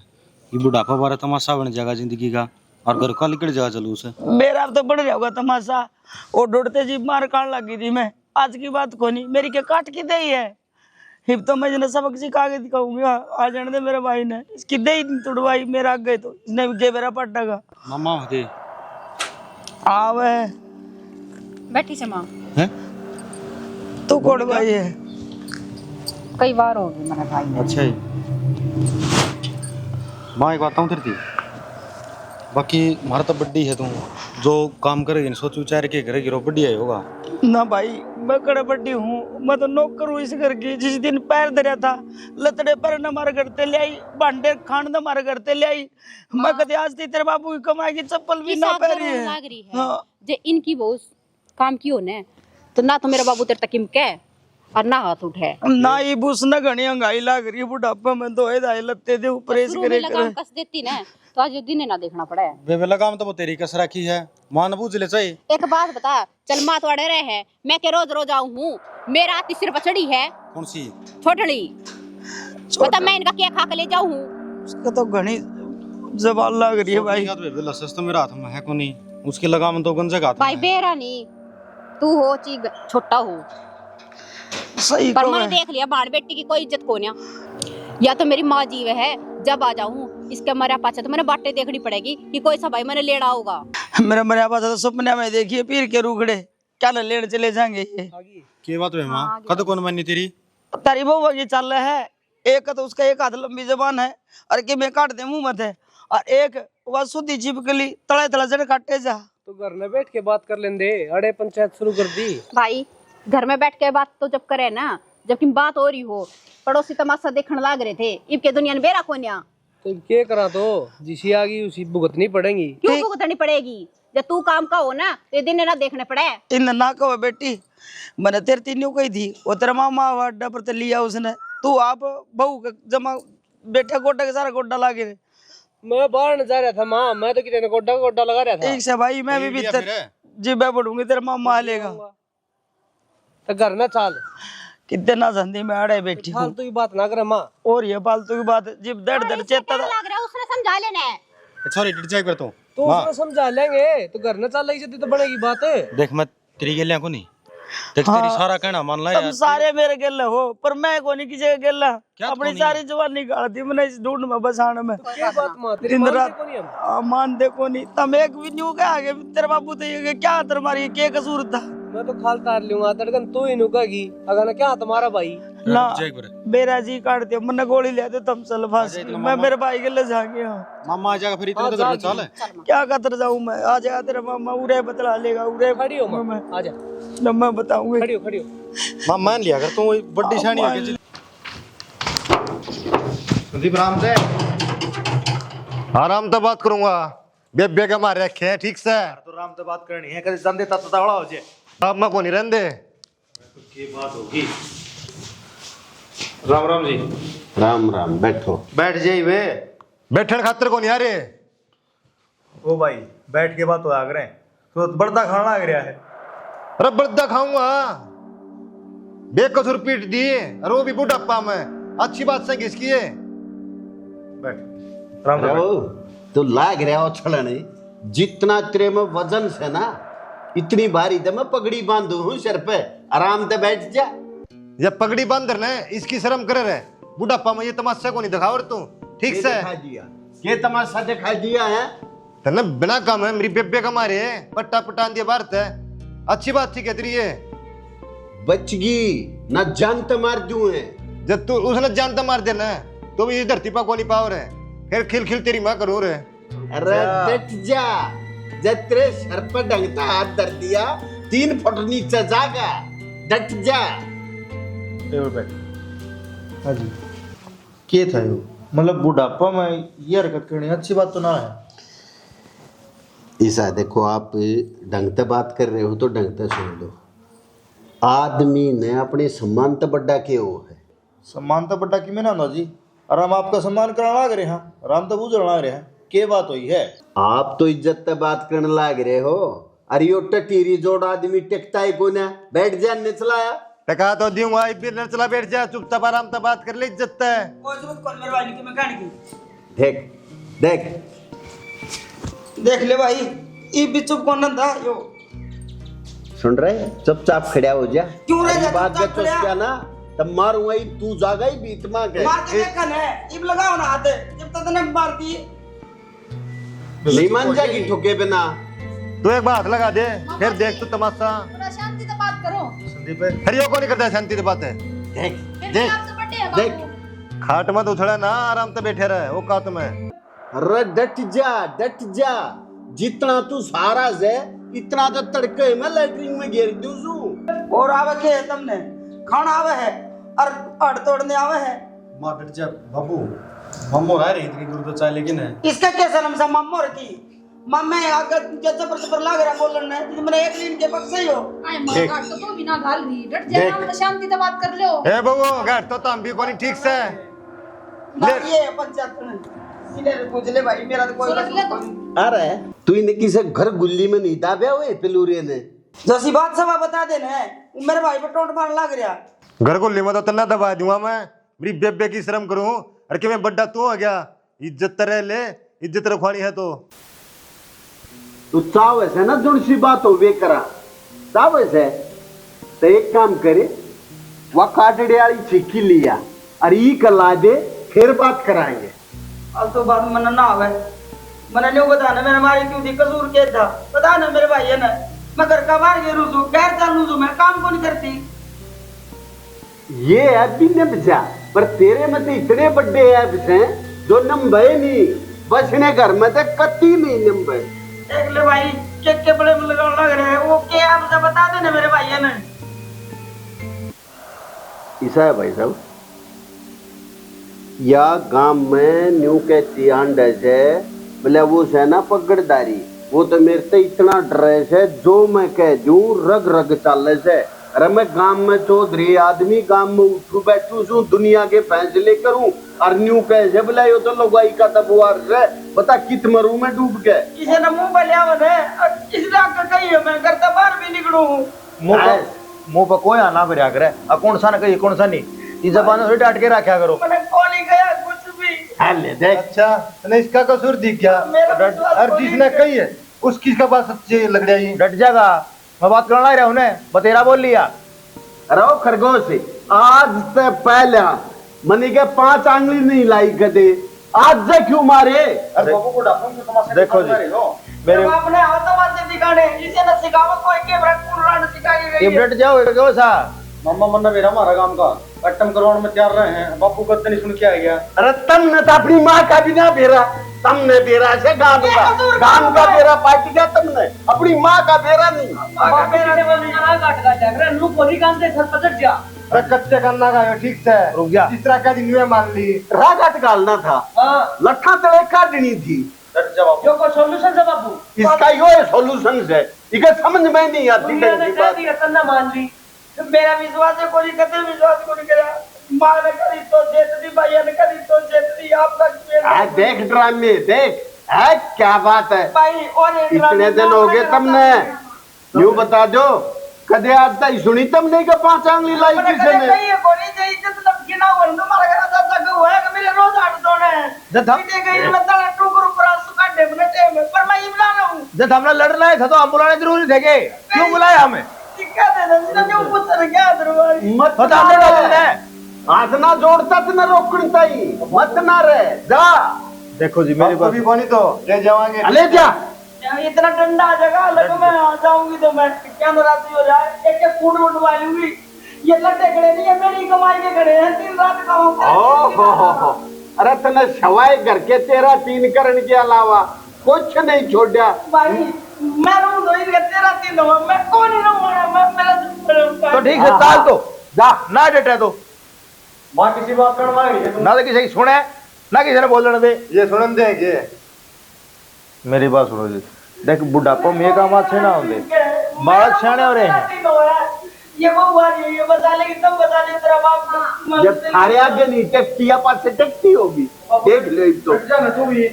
ये बुढ़ापा बारा तमाशा बन जाएगा जिंदगी का, और घर का निकल जाएगा जलूस है। मेरा तो बढ़ जाएगा तमाशा, और दौड़ते जी मार काट लगी थी मैं, आज की बात को नहीं, मेरी के काट की दे है, हिब तो मैं जिन्हें सबक सिखा के दिखाऊंगी, आ जाने दे मेरे भाई ने, इसकी दे ही तुड़वाई मेरा गए तो इसने गे मेरा पट्टा का मामा दे आवे बैठी से माँ है, तू कोड़ भाई है, कई बार हो गई मेरे भाई। अच्छा ही माँ एक बात बताऊँ तेरे थी, बाकी हमारा तो बड्डी है, तू जो काम करेगी सोच विचार के करेगी रो बढ़िया ही होगा ना भाई, मैं कड़े बड्डी हूँ, मैं तो नौकर हूँ इस घर की, जिस दिन पैर धरा था लतड़े पर न मार करते ले आई, भांडे खान न मार करते ले आई, मैं कदे आज थी तेरे बाबू की कमाई की चप्पल भी ना पहनी है। हाँ जे इनकी वो काम की हो ने, तो ना तो मेरा बाबू तेरे तक इमके और ना हाथ उठे, ना ही बूस न घनी अंगाई लाग रही बुढ़ापा में, दो दाए लत्ते दे प्रेस करे करे कस देती ना, तो आज दिन ना देखना पड़ा है। वे लगाम तो वो तेरी कस रखी है, माँ ने पूछ ले चाहिए। एक बात बता, चल माँ थोड़े रहे हैं, मैं के रोज रोज आऊँ हूँ, मेरा हाथ सिर पर चढ़ी है, कौन सी छोटड़ी बता, मैं इनका क्या खा के ले जाऊँ? उसका तो घनी जबान लग रही है भाई। लसस तो मेरा हाथ में है को नहीं, उसके लगाम तो गंजे का हाथ भाई में है। बेरा नहीं, तू हो चीज छोटा हो, सही पर को मैंने है। देख लिया बाण बेटी की कोई इज्जत को नहीं, या तो मेरी माँ जीव है, जब आ जाऊं इसके मरिया पाचा तो मैंने बाटे देखनी पड़ेगी कि कोई सा भाई मैंने लेड़ा होगा। मेरा मरिया पास तो सपने में देखिए पीर के रुखड़े क्या न लेने चले जाएंगे ये। की बात है माँ, कद कौन मानी तेरी? तारी बहू ये चल रहा है, एक तो उसका एक हाथ लंबी जबान है और कि मैं काट दे मुंह मत है, और एक वह सुधी चिपकली तड़े तड़े जड़ काटे जा। तो घर में बैठ के बात कर लेंदे, अड़े पंचायत शुरू कर दी। भाई घर में बैठ के बात तो जब करे ना, जबकि बात हो रही हो, पड़ोसी तमाशा देखने लाग रहे थे, इब के दुनिया में बेरा कोन्या। तो क्या करा, तो जिसी आ गई उसी भुगतनी पड़ेगी। क्यों भुगतनी पड़ेगी? जब तू काम का हो ना तो ये दिन ना देखने पड़े। इन ना कहो बेटी, मैंने तेरे तीनों कही थी, वो तेरा मामा वाडा पर ते लिया उसने, तू आप बहू का जमा बेटा गोड्डा के सारा गोड्डा लागे। मैं बाहर न जा रहा था माँ, मैं तो कितने ने गोड्डा गोड्डा लगा रहा था। एक से भाई मैं भी भीतर जिब्बा पढ़ूंगी, तेरा मामा लेगा तो घर ना चाल, कितने ना संधि में अड़े बेटी को। फालतू की बात ना करे माँ। और ये फालतू की बात, जिब दर्द दर्द चेता था। लग रहा है उसने समझा लेना है। सॉरी डिजाइन करता हूँ। तो उसको समझा लेंगे, तो घर न चाल रही तो बनेगी बात। देख मैं तेरी गेलियां को नहीं देख, तेरी सारा कहना मान ला तुम यार। सारे मेरे गेला हो, पर मैं को नहीं किसी गेला। क्या अपनी तो सारी जवानी गाड़ दी मैंने इस ढूंढ में बसाने में। क्या बात माँ, तेरी दिन मानते रात को नहीं हम। मान देखो नहीं, तुम एक भी न्यू के आगे तेरे बाबू तो ये क्या तुम्हारी क्या कसूर था? मैं तो खाल तार लूंगा तड़कन, तू ही नुकागी अगर ना क्या तुम्हारा भाई ना मेरा जी काट दिया, मैंने गोली ले दे तुम चल फांस। मैं मेरे भाई के ले जाएंगे। मामा आ जाएगा फिर इतने तो चल है। क्या कतर जाऊं मैं, आ जाएगा तेरा मामा, उरे बतला लेगा। उरे खड़ी हो माँ, आ जा न मैं बताऊंगी। खड़ी हो खड़ी हो। मां मान लिया अगर तू बड़ी शानी है के संदीप राम से आराम तो बात करूंगा, बेबे के मारे रखे हैं ठीक से। तो राम से बात करनी है, कभी संदे ता तड़ा हो जाए। अब मैं को नहीं रहने दे। की बात होगी। राम राम जी। राम राम, बैठो। बैठ जाई वे। बैठन खातर को नहीं आ रहे। ओ भाई बैठ के बात हो आग रहे तो बड़दा खाना आ गया है। अरे बर्दा खाऊंगा, बेकसूर पीट दी और वो भी बुढ़ापा में। अच्छी बात से किसकी है? बैठ राम राम। तो लाग रहा हो छड़ने, जितना तेरे में वजन से ना इतनी भारी तो मैं पगड़ी बांधू हूँ सिर पे, आराम से बैठ जा। ये पगड़ी बांध रहे इसकी शर्म करे रहे। बुढ़ापा में ये तमाशा को नहीं दिखाओ तू ठीक से। ये तमाशा दिखा दिया है तेने बिना काम है मेरी बेबे का मारे पट्टा पटान दिया भारत है। अच्छी बात थी कहती है बचगी ना जानत मार दूं है। जब तू उसने जानता मार देना तो भी धरती पा को नहीं पाओ रहे, फिर खिल खिल तेरी माँ करो रे। अरे डट जा, जब तेरे सर पर ढंगता हाथ धर दिया 3 फुट नीचे जागा, डट जा। हाँ जी क्या था यो, मतलब बुढ़ापा में ये हरकत करनी अच्छी बात तो ना है। ईसा देखो, आप ढंग से बात कर रहे हो तो ढंग से सुन लो। आदमी ने अपने सम्मान तो बड्डा के हो है। सम्मान तो बड्डा की में ना जी, और हम आपका सम्मान करना लाग रहे हैं, राम तो बूझ लाग रहे हैं। के बात हुई है? आप तो इज्जत से बात करने लाग रहे हो। अरे यो टटीरी जोड़ आदमी टेकता है को ना, बैठ जा निचलाया। टका तो दूंगा, इधर चला बैठ जा, चुपचाप आराम से बात कर ले, इज्जत है। कोई जरूरत कौन मेरे वाली की, मैं कहने की। देख देख देख ले भाई, ये भी चुप कौन था यो। सुन रहे, चुपचाप खड़ा हो जा। क्यों रह जा बात चुपचाप का खड़ा? क्या ना तब मारूंगा ही, तू जागा ही बीच में के। मार के देखन है, इब लगाओ ना हाथ, जब तक ने मार दी नहीं मान जाएगी ठोके बिना। तू एक बात लगा दे, फिर देख तू तमाशा। थोड़ा शांति से बात करो। संदीप फिर यो को नहीं करता शांति से बात है। देख फिर भी देख आप तो बड़े हैं देख, बाबू। खाट मत उछड़ा ना, आराम से बैठे रहे, वो का तुम्हें। अरे डट जा डट जा, जितना तू सारा से इतना तो तड़के में लैट्रिन में गिर दूं सू। और आवे के तुमने खाना आवे है और अड़ तोड़ने आवे है। मां बैठ जा बाबू, मम्मो आ रही इतनी दूर तो चाय लेकिन है। इसका क्या शर्म सा मम्मोर की मम्मे अगर जबर जबर लाग रहा बोलने ने, मैंने एक लीन के पक्ष ही हो। आए मां काट तो बिना गाल दी, डट जा ना, मतलब शांति से बात कर लो। ए बबू गाट तो तम भी कोनी ठीक से। ये पंचायत में इन्हें पूछ ले भाई, मेरा तो कोई नहीं। अरे तू इन्हें किसे घर गुल्ली में नहीं दाबे हुए पिलूरे ने। जैसी बात सभा बता देना है, मेरे भाई पे टोंट मारने लग रहा। घर को लिमा तो तना दबा दूंगा मैं, मेरी बेबे की शर्म करूं। अरे कि मैं बड्डा तू हो गया, इज्जत रह ले, इज्जत रखवानी है तो। तू चावे से ना जुड़ सी बात हो वे करा चावे से तो एक काम करे, वह काटड़े वाली चिट्ठी लिया और ई कला दे, फिर बात कराएंगे। अब तो बात मन ना आवे मैंने न्यू बताना मैंने मारी क्यों थी कसूर क्या था बता ना मेरे भाई है ना मैं घर का मार गिरू तू गैर चालू तू मैं काम को नहीं करती ये ऐप भी न बचा पर तेरे में तो इतने बड़े ऐप्स हैं जो नंबर नहीं बचने घर में तो कत्ती नहीं नंबर देख ले भाई के बड़े में लगाने लग रहे हैं वो क्या आप मुझे बता देना मेरे भाई है ना ऐसा है भाई साहब या गांव में न्यू के चियांड है बोले वो है ना पगड़दारी वो तो मेरे से इतना ड्रेस है जो मैं कह दूं रग रग चाले से अरे मैं गांव में चौधरी आदमी गांव में उठू बैठू छू दुनिया के फैसले करूं और न्यू कह बोला यो तो लोगाई का तबवार है बता कित मरू में डूब के किसी ने मुंह पे लिया है और किसी का कही है मैं घर से बाहर भी निकलूं मुंह पर कोई आना भरिया करे अब कौन सा ना कही कौन सा नहीं इस जबान से डांट के रखा करो मैंने कौन ही गया कुछ भी हाले देख अच्छा तने इसका कसूर दिख गया और जिसने कही है उस किसका बात सच्ची लग रही डट जाएगा मैं बात करना ही रहा उन्हें बतेरा बोल लिया अरे ओ खरगोश आज से पहले मनी के 5 आंगली नहीं लाई कदे आज से क्यों मारे देखो जी मेरे बाप ने आतवाद दिखाने इसे न सिखावा कोई के ब्रेक पुराण सिखाई गई ये डट जाओ खरगोश सा मामा मन्ना मेरा हमारा काम का कट्टम करवाने में तैयार रहे हैं बापू कत्ते नहीं सुन के आ गया अरे तुमने तो अपनी माँ का भी ना बेरा तुमने बेरा से गांव का बेरा पार्टी का तुमने अपनी माँ का बेरा नहीं अरे कच्चे करना का है, ठीक से रुक जा इस तरह का दिन में मान ली रागट गालना था लट्ठा तले काटनी थी जो को सॉल्यूशन है बाबू इसका यो सॉल्यूशन है इके समझ में नहीं आती मान ली मेरा विश्वास है कोई कते विश्वास को नहीं करा मां ने करी तो जेत दी भैया ने करी तो जेत दी आप तक देख ड्रामे देख है क्या बात है भाई और इतने दिन हो गए तुमने यूं बता दो कदे आज तक सुनी तुमने का 5 आंगली लाई किसी ने नहीं है कोई जे इज्जत तब गिना वन मारा घर दा तक हुआ कि मेरे रोज आट दोने जब हम इतने गई मैं तले टुकर ऊपर सुका दे बने टाइम पर मैं इबला ना हूं जब हमने लड़ना है था तो हम बुलाने जरूरी थे के क्यों बुलाया हमें टिका दे दे जो पुत्र क्या दरबार मत बता दे तुमने हाथ ना जोड़ता तो न रोकता ही मत ना रहे जा देखो जी मेरी बात भी बनी तो ले जावांगे अले जा इतना ठंडा जगह लग मैं आ जाऊंगी तो मैं क्या रात हो जाए एक एक फूड उठवा लूंगी ये लट्टे खड़े नहीं है मेरी कमाई के खड़े हैं 3 रात का हो अरे तने सवाई घर के तेरा 3 करने के अलावा कुछ नहीं छोड़ा भाई मैं रहूं तो इनके तेरा 3 हो मैं कौन ही रहूंगा मैं मेरा तो ठीक है साल तो जा ना डटे तो मां किसी बात करवा रही है ना तो किसी की सुने ना किसी ने बोलने दे ये सुनन देंगे मेरी बात सुनो जी देख बुढ़ापो में काम अच्छे ना होंगे बालक सियाने हो रहे हैं ये वो हुआ ये बता ले कि तुम बता ले तेरा बाप जब थारे आगे नहीं टेक्टिया पास से टेक्टी होगी देख ले तो जाना तू भी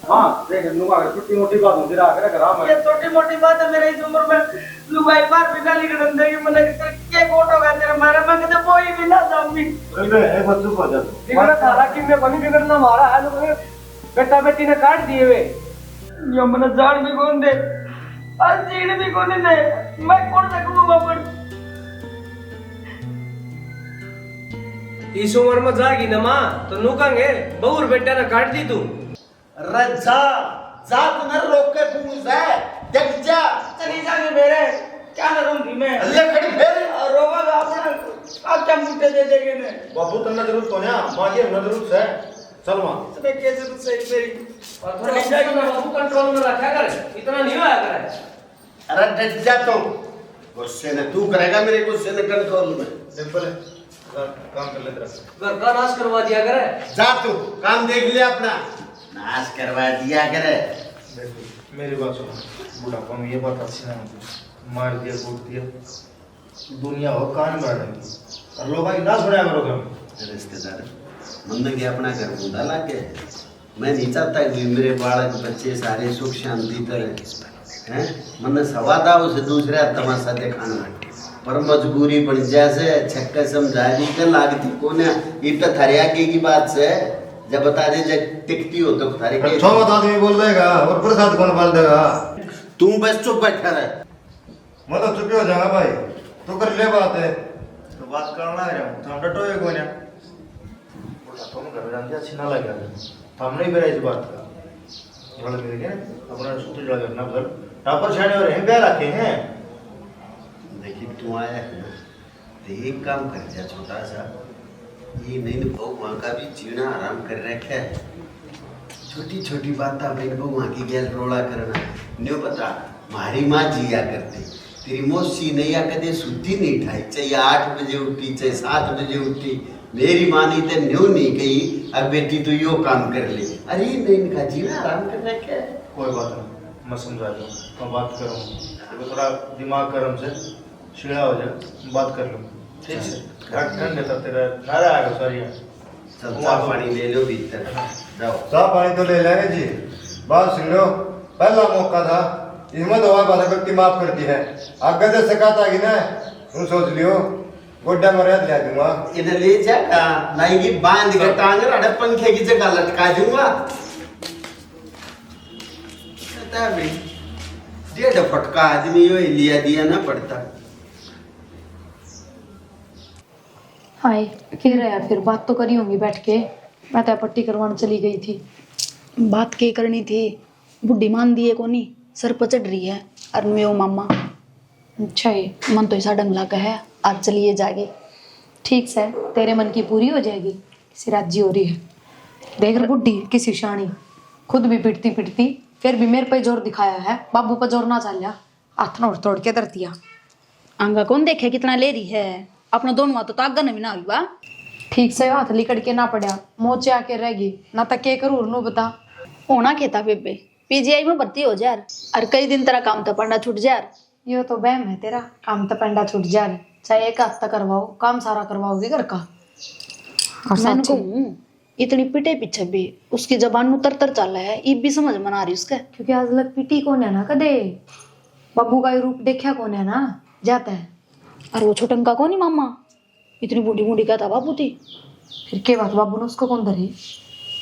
हां देख नुका छोटी मोटी बात होती रहा करे करा मैं ये छोटी मोटी बात है मेरे इस उम्र में लुगाई बार बिना लिखन दे कि मैंने के फोटो का तेरे मारे मैं कहते कोई भी ना जाऊंगी अरे ए बच्चों को जा बिगड़ा थारा कि मैं बनी बिगड़ना मारा है लोग बेटा बेटी ने काट दिए वे यो मैंने जान भी कौन दे और जीण भी कौन दे मैं कौन सकूंगा पर इस उम्र में जागी ना माँ तो नुकांगे बहुर बेटा ने काट दी तू रजा जात न रोक के पूछ है देख जा चली जाने मेरे क्या करूंगी मैं अल्लाह खड़ी फेर रोगा अपना क्या मुट्ठे दे देंगे ने बाबू तन्ना जरूर तो ना मां की हमने जरूर है चल मां इसमें कैसे तो सही मेरी और थोड़ा जाएगी ना बाबू कंट्रोल में रखा कर इतना नहीं होया करे अरे डट जा तो गुस्से ने तू करेगा मेरे गुस्से ने कंट्रोल में सिंपल है काम कर ले तेरा घर का नाश करवा दिया करे जा तू काम देख ले अपना नाश करवा दिया करे मेरी बात सुनो बुढ़ापा में ये बात अच्छी ना होती मार दिया कूट दिया दुनिया हो कान बढ़ेगी और लोग ना सुना करोगे हम रिश्तेदार मन के अपना घर बूढ़ा ला के मैं नहीं चाहता कि मेरे बालक बच्चे सारे सुख शांति करे हैं मन सवादा उसे दूसरे तमाशा दिखाना पर मजबूरी बन जैसे छक्का समझाने के लागती कोने इट थारे आगे की बात से जब बता दे जब टिकती हो तो थारे के अच्छा बता आदमी बोल देगा और प्रसाद कौन पाल देगा तू बस चुप बैठा रहे मैं तो चुप हो जाऊंगा भाई तू कर ले बात है तो बात करना है तो हम डटोए कोने बुढ़ापा में घर जाने अच्छी ना लगे हमने ही बेरा इस बात का थोड़ा मिल गया ना अपना सूत्र जड़ा करना घर टापर छाने और हैं बेरा रखे हैं। देखिए तू आया है ना तो एक काम कर जा छोटा सा, ये नहीं तो भगवान का भी जीना आराम कर रखा है। छोटी छोटी बात अपने भगवान की गैल रोड़ा करना न्यू पता। हमारी माँ जिया करती, तेरी मौसी नैया कदे सुधी नहीं ठाई, चाहे 8 बजे उठी चाहे 7 बजे उठी। मेरी माँ नहीं तो न्यू नहीं कही अब बेटी तू यो काम कर ले। अरे नहीं इनका जीना आराम कर रखा है। कोई बात नहीं, मैं समझा दूँ, मैं बात करूँ तो थोड़ा दिमाग गर्म से शिड़ा हो जाए, बात कर लूँ। ठीक है ठंड था तेरा नारा आएगा सॉरी। सब चाह पानी ले लो भीतर जाओ। चाह पानी तो ले लेंगे जी, बात सुन लो। पहला मौका था, इसमें दवा बाधा गलती माफ करती है। आगे से शिकायत आएगी ना तुम सोच लियो गोड्डा में रह दिला दूंगा। इधर ले जा लाएगी बांध के टांग रहा पंखे की जगह लटका दूंगा। पता भाई 1.5 फटका आदमी यो लिया दिया ना पड़ता। हाय कह रहा है फिर बात तो करी होंगी बैठ के। मैं तो पट्टी करवाने चली गई थी। बात के करनी थी, बुढ़ी मान दिए कोनी सर पर चढ़ रही है। और मेरे मामा अच्छा है, मन तो ऐसा डंग लगा है, आज चलिए जागे। ठीक से तेरे मन की पूरी हो जाएगी। किसी राज्य हो रही है देख रही बुढ़ी किसी शानी, खुद भी पिटती पिटती फिर भी मेरे पे जोर दिखाया है। बाबू पर जोर ना चल हाथ नोड़ तोड़ के धरतिया। आंगा कौन देखे कितना ले रही है, अपना दोनों तो आगा न भी ना हुआ। ठीक से हाथ लिकड़ के ना पड़ा, मोचे आके रहेगी ना तक के करूँ नु बता। होना कहता बेबे पीजीआई में भर्ती हो जा और कई दिन तेरा काम तो पढ़ना छूट जा। यो तो बहम है तेरा, काम तो पेंडा छूट जा रहा। चाहे एक हफ्ता करवाओ, काम सारा करवाओगे घर का। मैंने कहूँ इतनी पिटे पीछे भी उसकी जबान में तर चल रहा है, ये भी समझ में आ रही उसका। क्योंकि आज लग पीटी कौन है ना कदे, बाबू का रूप देखा कौन है ना जाता है। और वो छोटंका कौन ही मामा इतनी बूढ़ी बूढ़ी कहता बापू थी। फिर के बात बाबू ने उसको कौन धरी,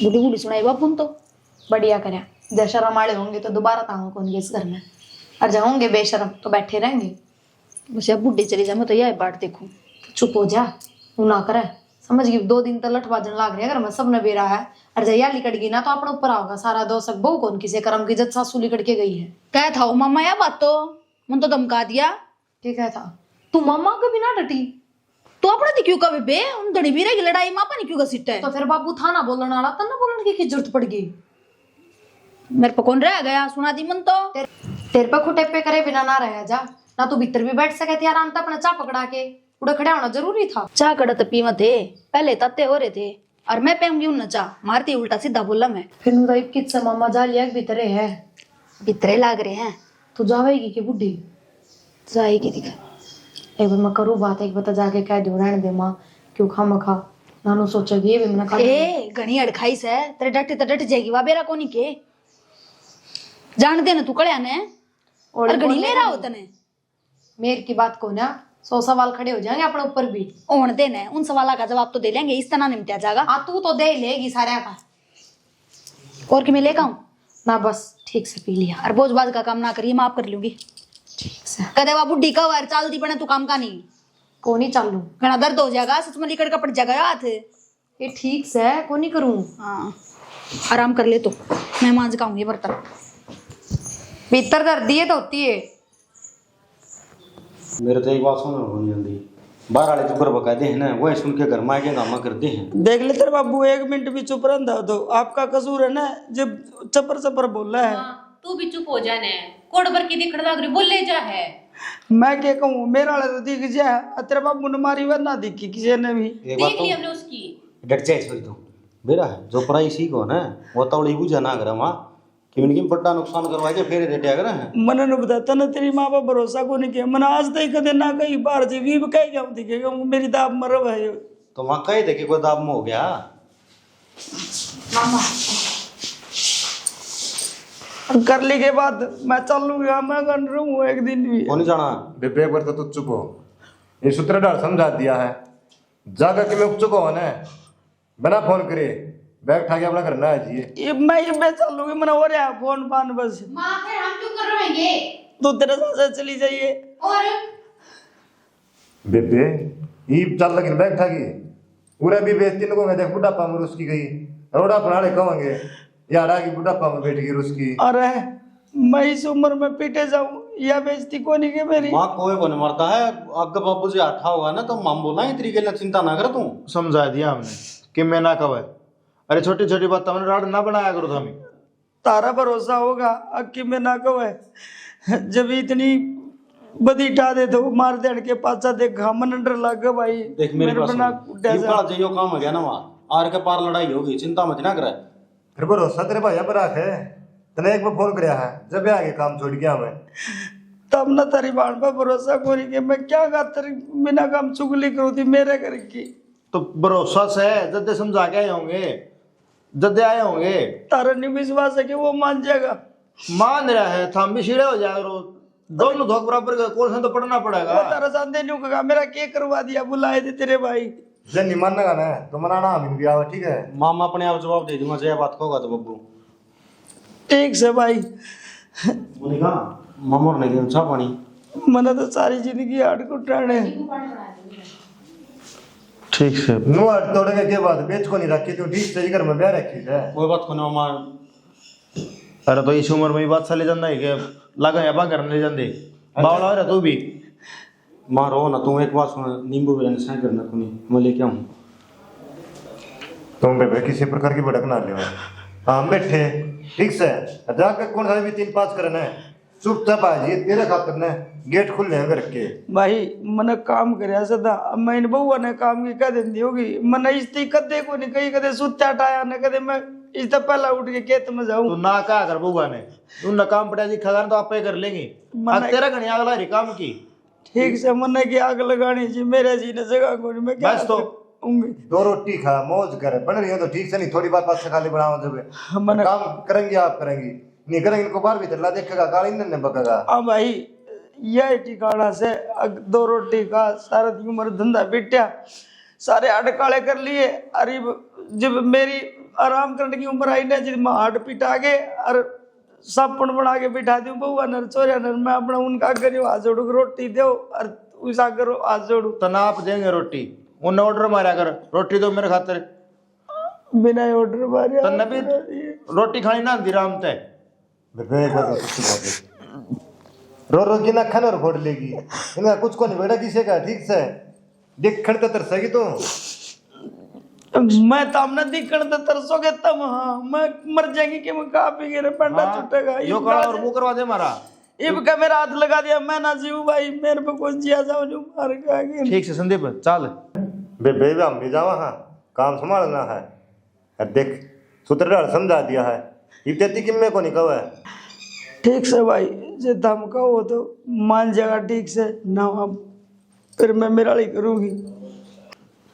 बूढ़ी बूढ़ी सुनाई बापू ने तो। बढ़िया करे, जब शर्म वाले होंगे तो दोबारा ताऊं कौन इस घर में, और जब होंगे बेशरम तो बैठे रहेंगे। बस अब बुढ़ी चली जाए मैं तो यह बाट देखूं। चुप हो जा, तू ना करे समझ गई। 2 दिन तो लठ बाजन लाग रही है घर में, सबने बेरा है। और जया लिकड़ गई ना तो अपने ऊपर आओगा सारा दोष। बहु कौन किसी कर्म की जब सासू लिकड़ के गई है। क्या था वो मामा यह बात तो मन तो धमका दिया। ठीक है था तू मामा को भी ना डटी तो अपने दी क्यों कभी बे उन धड़ी बीरे की लड़ाई मापा नहीं क्यों घसीटा है। तो फिर बाबू था ना बोलने वाला, तब ना बोलने की जरूरत पड़ गई। मेरे पे कौन रह गया सुना दी मन तो। तेरे पे खुटे पे करे बिना ना रह जा ना, तू भीतर भी बैठ सके थे आराम से अपना चाह पकड़ा के। उड़ा खड़ा होना जरूरी था। चाह कड़त पीवा थे पहले तत्ते हो रहे थे और मैं पेंगी उन चाह मारती उल्टा सीधा बोला मैं। फिर नु तो किस मामा जा लिया भीतरे है, भीतरे लाग रहे हैं। तू जावेगी कि बुढ़ी जाएगी दिखा। एक बार मैं करूँ बात, एक बता जाके कह दो रहने दे माँ क्यों खा मखा नानू सोचेगी ये भी मैंने खा। ए घनी अड़खाई से तेरे डटे तो डट जाएगी वा बेरा कोनी के जान दे ना तू कड़या ने और घनी मेरा होता ने मेर की बात को ना 100 सवाल खड़े हो जाएंगे अपने ऊपर भी। ओण देने उन सवालों का जवाब तो दे लेंगे, इस तरह निपटा जाएगा। हाँ तू तो दे लेगी सारे का। और कि मैं लेगा हूँ ना बस ठीक से पी लिया। और बोझ बाज का काम ना करिए माफ कर लूंगी। ठीक से कदे वा बुढ़ी का वार चाल दी पड़े तू काम का नहीं को नहीं चालू घना दर्द हो जाएगा सच में लिकड़ का पड़ जाएगा हाथ। ये ठीक से को नहीं करूँ। हाँ आराम कर ले तो मैं मांझ खाऊंगी बर्तन। भीतर दर्दी है तो होती है। मेरे तो एक बात समझ में नहीं आती, बाहर वाले चुकर बकायदे हैं ना वही सुन के घर में आके गामा करते हैं। देख ले तेरे बाबू 1 मिनट भी चुप रहता तो आपका कसूर है ना जब चपर चपर बोल रहा है। तू भी चुप हो जाने कोड़ पर की दिखड़ लग रही बोले जा है। मैं क्या कहूँ मेरा वाले तो दिख जाए, तेरे बाबू ने मारी वरना दिखी किसी ने भी। एक बात देख ली हमने उसकी डट जाए छोरी तो बेरा है जो पढ़ाई सीखो ना वो तवड़ी बुझा ना करे वहाँ कि इनकी बड़ा नुकसान करवा के फिर रेटे अगर है। मैंने ने बताया ना तेरी माँ पर भरोसा को नहीं किया। मैंने आज तक कदे ना कहीं बाहर जी भी कहीं क्या दिखेगा मेरी दाब मरब है। तो वहाँ कहे थे कि कोई दाब में हो गया। मामा कर ली के बाद मैं चलूंगा, मैं कर रहूँ 1 दिन भी। कौन जाना बेबे एक बार तो तू चुप हो, ये सूत्रधार समझा दिया है जाकर के मैं चुप हो ना बिना फोन करे बैग उठा के अपना करना है जी। ये मैं चलूंगी मैंने हो रहा है फोन पान बस। माँ फिर हम क्यों कर रहेंगे तो तेरे साथ चली जाइए। और बेबे ये चल लगी बैग उठा के पूरा भी बेइज्जती लोगों में देख बुढ़ापा मर उसकी गई रोड़ा फलाड़े कहेंगे यार आगे बुढ़ापा में बैठ गई उसकी। अरे मैं इस उम्र में पीटे जाऊं या बेइज्जती कोनी के मेरी। माँ कोई को नहीं मरता है, अगर बाबू जी आठा होगा ना तो माम बोला इतनी के लिए चिंता ना कर तू। समझा दिया हमने कि मैं ना कहे। अरे छोटी छोटी बात हमने राड ना बनाया करो हमें। तारा भरोसा होगा अक्की में ना कहे जब इतनी बदी टा दे तो मार देने के पाछा देखा मन डर लग भाई। देख मेरे पास बना जो काम हो गया ना वहाँ आर के पार लड़ाई होगी, चिंता मत ना करे। फिर भरोसा तेरे भाई पर है, तने एक बार फोन कराया है जब आगे काम छोड़ गया हमें। तब ना तारी बाण पर भरोसा कोनी के मैं क्या खातर बिना काम चुगली करूँ थी मेरे घर की। तो भरोसा से जद्दे समझा के आए होंगे, जद्दे आए होंगे। तारा नहीं विश्वास है कि वो मान जाएगा? मान रहा है थम भी सीढ़े हो जाएगा रो दोनों धोख बराबर का कोर्स तो पढ़ना पड़ेगा। वो तारा सामने नहीं कहा मेरा क्या करवा दिया, बुलाए थे तेरे भाई। जब नहीं मानना ना तो मनाना हम भी आओ, ठीक है। मामा अपने आप जवाब दे दूंगा, जय बात होगा तो बब्बू ठीक से भाई। बोले कहा मामोर ने चाह पानी मैंने तो सारी जिंदगी हाथ कुटाने। ठीक से नो हट तोड़ेगा के बाद बेच को नहीं रखी तू, ठीक से घर में ब्याह रखी है। कोई बात को ना मामा। अरे तो इस उम्र में ही बात चले जाना है कि लगा या बा करने जांदे बावला रे तू भी मां रो ना तू, एक बात सुन, नींबू बिरयानी सही करना कोनी मैं लेके आऊं। तुम बेबे किसी प्रकार की भड़क ना लियो। हम बैठे ठीक से जाकर कौन सा भी 3-5 करना है चुपचाप आ जाइए, तेरे खातिर ने गेट खुले हैं घर के। भाई मैंने काम करया सदा मैंने बउआ ने काम की कह दी होगी मैंने इस्ती कदे को नहीं कही कदे सुत्या टाया ने कदे मैं इस पहला उठ के खेत में जाऊं। तू ना कहा कर बुआ ने तू ना काम पड़ा जी खगान तो आपे कर लेंगे। आज तेरा घनी अगला री काम की ठीक से मने की आग लगानी जी मेरे जी ने जगह को मैं क्या बस तो उंगी 2 रोटी खा मौज कर बन रही हो तो ठीक से, नहीं थोड़ी बात से खाली बनाओ जब मने काम करेंगे आप करेंगी नहीं करेंगे इनको बाहर भी चला देखेगा गाली ने बकेगा। हाँ भाई यह ठिकाना से 2 रोटी का सारा दी उम्र धंधा बिटिया सारे हाथ काले कर लिए। अरे जब मेरी आराम करने की उम्र आई ना जब मैं हाथ पिटा के और सापन बना के बिठा दूं बउआ नर चोरिया नर मैं अपना उनका आगे हाथ जोड़ू रोटी दो और उस आगे हाथ जोड़ू तो ना आप देंगे रोटी उन्हें ऑर्डर मारा कर रोटी दो मेरे खातिर बिना ऑर्डर मारे तो नबी रोटी खानी ना दिराम ते रो रो की ना खाना और फोड़ लेगी इनका कुछ को नहीं बेटा किसी का ठीक से देख खड़ता तरसेगी तो मैं तामना दिखण तो तरसोगे तब। हाँ मैं मर जाएंगी कि मैं खा पी के पंडा छूटेगा यो करा और मुंह करवा दे मारा इब का मेरा हाथ लगा दिया मैं ना जीव भाई मेरे पे कौन जिया जाओ जो मार के। ठीक से संदीप चल बेबे हम भी जावा हाँ काम संभालना है देख सूत्रधार समझा दिया है इतनी किम्मे को नहीं कहो है। ठीक से भाई जे दम कहो तो मान जाएगा ठीक से ना अब फिर मैं मेराड़ी करूंगी।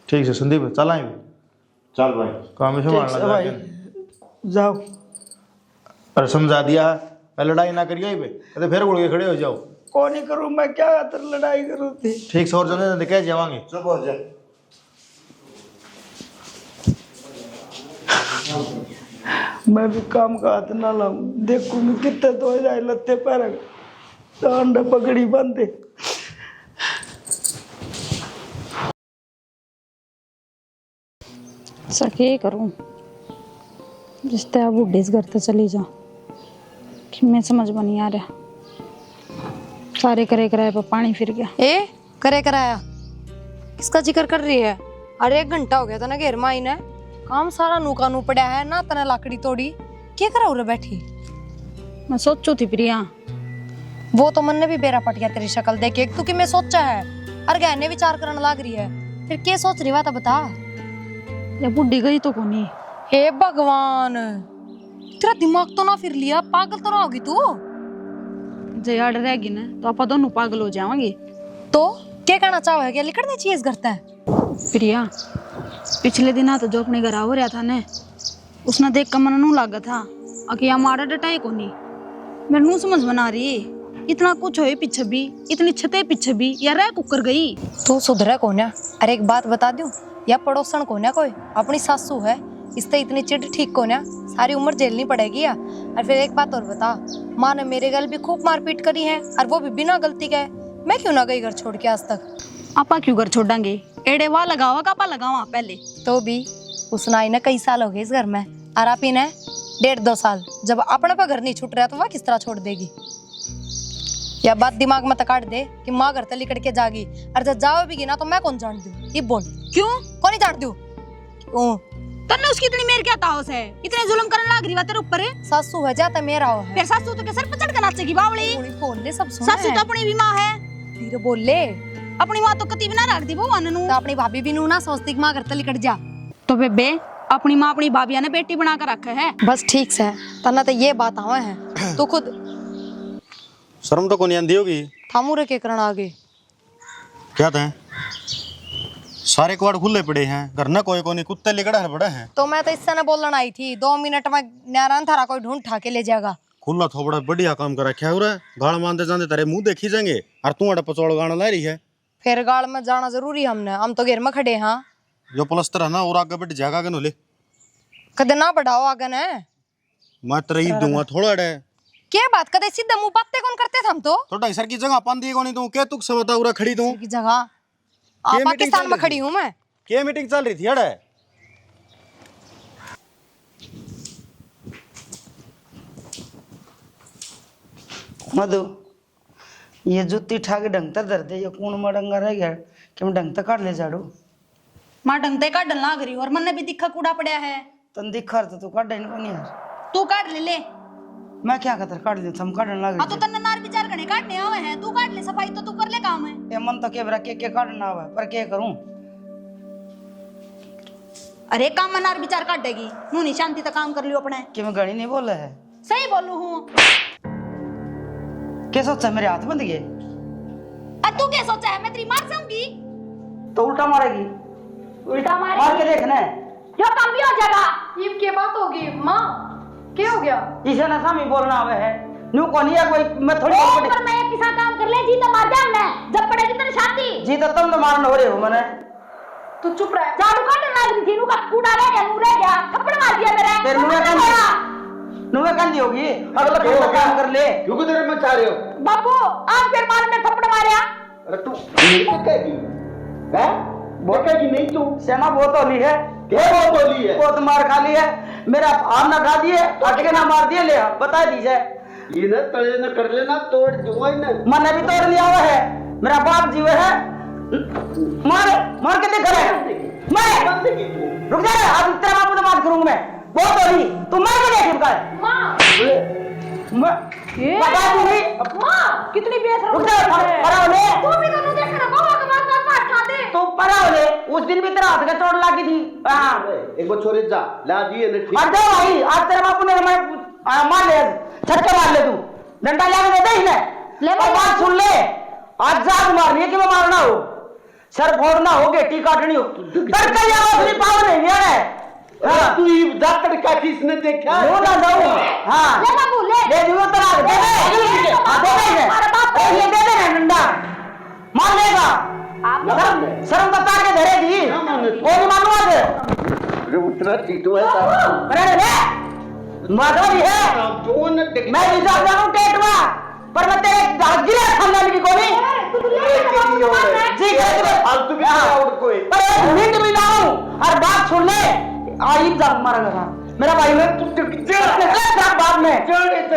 ठीक से संदीप चल आएंगे चल भाई काम संभालना भाई जाओ। अरे समझा दिया है लड़ाई ना करिए पे फिर उड़ के खड़े हो जाओ। कौन ही करूं मैं क्या खातर लड़ाई करूं थी। ठीक से और जल्दी कह जावांगे चुप हो जा। मैं भी काम का हाथ ना लाऊं देखूंगी कितने तो जाए लत्ते पैर अंडा पकड़ी बांधे। सके करूं रिश्ते अब बुढ़ी इस घर से चली जाऊं कि मैं समझ में नहीं आ रहा। सारे करे कराए पर पानी फिर गया। ए करे कराया किसका जिक्र कर रही है? अरे 1 घंटा हो गया था ना घेर माई ने काम सारा नूका नू पड़ा है ना तना लाकड़ी तोड़ी क्या करा उरे बैठी। मैं सोचू थी प्रिया वो तो मन ने भी बेरा पट गया तेरी शक्ल देख के तू कि मैं सोचा है और गहने विचार करने लाग रही है फिर क्या सोच रही बात बता। ये बुढ़ी गई तो कोनी। हे भगवान तेरा दिमाग तो ना फिर लिया पागल तो ना होगी तू। जयाड़ रहेगी ना तो आप दोनों पागल हो जाएंगे। तो क्या कहना चाहो है क्या लिखने चाहिए इस घर से? प्रिया पिछले दिन तो जो अपने घर हो रहा था ने उसने देख कर मन नू लागा था कि हमारा डटाई कोनी मेरे नू समझ बना रही इतना कुछ होए पीछे भी इतनी छते पीछे भी या रह कुकर गई। तू सुधरा को ना? अरे एक बात बता दूं या पड़ोसन को ना कोई अपनी सासू है इससे इतनी चिढ़ ठीक को ना सारी उम्र झेलनी पड़ेगी या। और फिर एक बात और बता माँ ने मेरे गल भी खूब मारपीट करी है और वो भी बिना गलती के। मैं क्यों ना गई घर छोड़ के आज तक? आपा क्यों घर छोड़ांगे एड़े वहाँ लगावा कापा लगावा पहले तो भी उसने आई ना कई साल हो गए इस घर में, और आप ही ने 1.5-2 साल। जब अपने पे घर नहीं छूट रहा तो वह किस तरह छोड़ देगी? या बात दिमाग में काट दे कि माँ घर तली करके जागी, और जब जाओ भी ना तो मैं कौन जान दूं? ये बोल, क्यों? कौन नहीं जान दूं? क्यों? तन्ने उसकी इतनी मेर क्या ताओस है? इतने जुल्म करने लग रही है तेरे ऊपर है? सासू है जाता मेरा हो है। फिर सासू तो के सर पे चढ़ के नाचेगी बावली। बोल ले सब सुन। सासू तो अपनी भी माँ है। फिर बोल ले, अपनी माँ तो कती भी ना रख दी भगवान नु। तो अपनी भाभी भी नू ना सोचती कि माँ घर तली कट जा। तो बेबे अपनी माँ अपनी भाभिया ने बेटी बना कर रखा है। बस ठीक से तना तो ये बात आवे है, तू खुद शर्म तो कोनी आंदी होगी। थामू के करना आगे क्या थे? सारे कवाड़ खुले पड़े हैं, घर ना कोई कोनी, कुत्ते लिकड़ा है पड़े हैं। तो मैं तो इससे न बोलना आई थी, 2 मिनट में नारायण थारा कोई ढूंढ ठा के ले जाएगा। खुला थोबड़ा बढ़िया काम कर रखा है उरे, गाल मानते जाते तेरे मुंह देखी जाएंगे, और तू अड़ा पचौड़ गाना ला रही है। फिर गाड़ में जाना जरूरी हमने, हम तो घेर में खड़े। हाँ जो प्लस्तर है ना और आगे बढ़ जाएगा के ले कदे ना बढ़ाओ आगे ने, मैं तेरे ही दूंगा थोड़ा डे। क्या बात कदे सीधा मुंह बातें कौन करते थे हम तो? ढाई सर की जगह पांदी कोनी तू के तुक से बता उरा खड़ी तू की जगह पाकिस्तान में खड़ी हूँ मैं। क्या मीटिंग चल रही थी अड़े? मधु ये जुत्ती ठाके ढंग तक धर दे, ये कौन मडंगा रह गया कि मैं ढंग तक काट ले जाड़ू। माँ ढंगते काटन लाग रही और मन ने भी दिखा कूड़ा पड़ा है। तन दिखा तो तू काट नहीं कोनी यार। तू काट ले ले। मैं क्या कहता काट ले, हम काटने लग आ तो तन्ने नार विचार करने काटने आवे हैं, तू काट ले, सफाई तो तू कर ले काम है। ये मन तो के बरा के काटना आवे पर क्या करूं? अरे काम में नार विचार काट देगी, नू नहीं शांति तक काम कर लियो अपने। कि मैं गाड़ी नहीं बोला है? सही बोलू हूँ। क्या सोचा मेरे हाथ बंद गए? तू क्या सोचा है मैं तेरी मार जाऊंगी? तो उल्टा मारेगी। उल्टा मार के देखना है जो काम भी हो जाएगा। ये क्या बात होगी माँ? क्या हो गया? इसे ना सामी बोलना आवे है न्यू कोनी है कोई, मैं थोड़ी पर मैं किसा काम कर ले जी तो मार जा मैं, जब पड़ेगी तेरी शांति जी तो तुम तो मारने हो रहे हो मैंने। तू चुप रह। झाड़ू काटने लग रही थी, नू का कूड़ा रह गया, नू रह गया, थप्पड़ मार दिया मेरे। तेरे नुए कंदी होगी, अगला तो काम कर ले। क्यों तेरे में चाह रहे हो? बाबू आज फिर मार में थप्पड़ मारया। अरे तू नहीं कहेगी हैं? बोलेगी नहीं तू? सेना बहुत होली है, क्या बहुत होली है? बहुत मार खा ली है, मेरा आम ना खा दिए, अटके ना मार दिए, ले बता दीजिए। ये ना तले ना कर लेना, तोड़ दूंगा ना। मैंने भी तोड़ लिया हुआ है, मेरा बाप जीवे है, मार मार के देख रहे मैं। रुक जा, अब तेरा बाप तो बात करूंगा मैं, बहुत होली, तू मार के देख रुका है। माँ बता दूंगी माँ कितनी बेशरम रुक जा, परा होले तू भी दोनों देख ना बाबा का मार खा दे। तो परा होले, उस दिन भी तेरा हाथ का चोट लगी थी। हाँ एक बार छोड़े जा ला दिए ना ठीक। और दे भाई, आज तेरे बापू ने मैं मार ले, छक्के मार ले तू, डंडा लाने दे दे इन्हें। ले बात सुन ले, आज जाग मारनी है कि मैं मारना हो, सर फोड़ना हो, गेटी काटनी हो, तड़का या अपनी पावर नहीं है। हाँ तू ये डॉक्टर का किसने देखा? वो ना जाऊँ। हाँ ले बाबू ले ले दियो तो दे दे, हाँ दे दे, ये दे दे ना डंडा, मार लेगा। शर्म बता के धरेगी, कोई नहीं मालूम है। अरे उतना चीटू है साहब। अरे ले माधव है, मैं रिजर्व जानू टेट में, पर मैं तेरे दागिरे खानदान की कोई जी फालतू भी और कोई पर एक मिनट भी ना हूं, और बात सुन ले, आइब जा मारा गया मेरा भाई में, बाद में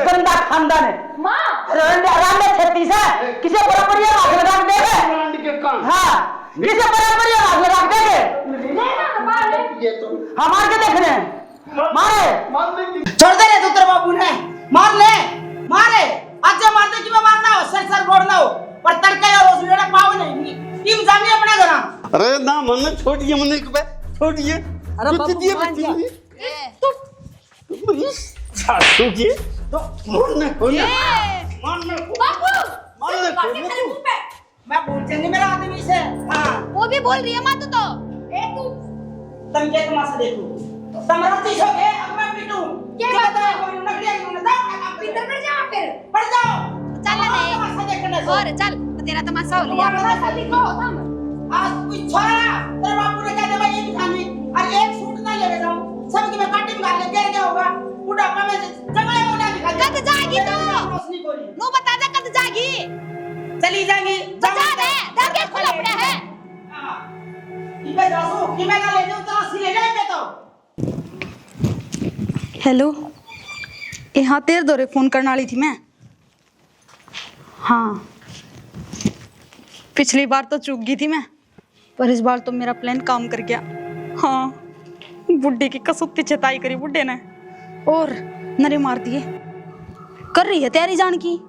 गंदा खानदान है। माँ राम में 36 है, किसे बराबर ये आग लगा देंगे? हाँ किसे बराबर ये आग लगा देंगे? हमारे के देखने मारे छोड़ दे रे, तू तेरे बाबू ने मार ले, मारे आज जो मारते कि मैं मारना हो, सर सर फोड़ना हो, पर तड़का और उसने ना पाव नहीं टीम जानी अपने घर। अरे ना मन छोड़िए, मन एक बार छोड़िए। अरे बाबू तू सासू की तो मोड़ने को ना बाबू मैं बोल चंगे मेरा आदमी से। हाँ वो भी बोल रही है माँ, तू तो तुम क्या तमाशा देखो, समरती हो गए, अब मैं पीटूं क्या बात है? कोई नखड़िया क्यों ना जाओ, भीतर पड़ जा, फिर पड़ जाओ, चल ले तमाशा देखने से। और चल तेरा तमाशा हो लिया। तमाशा दिखो तुम, आज कोई छोरा तेरे बापू ने क्या दे ये खानी, अरे एक सूट ना लेके जाऊं, सबकी मैं काटी में ले गिर गया होगा, बुढ़ापा में जंगले में उड़ा दिखा। कद जाएगी तू? रोशनी कोई नू बता दे कद जाएगी? चली जाएगी, बता दे, दरगे खुला पड़ा है। हां इबे जासू कि मैं ना ले जाऊं, तो असली ले जाए मैं तो हेलो, यहाँ तेरे दौरे फोन करने वाली थी मैं। हाँ, पिछली बार तो चूक गई थी मैं, पर इस बार तो मेरा प्लान काम कर गया। हाँ, बुड्ढे की कसुत्ती चेताई करी बुड्ढे ने और नरे मार दिए। कर रही है तैयारी जान की,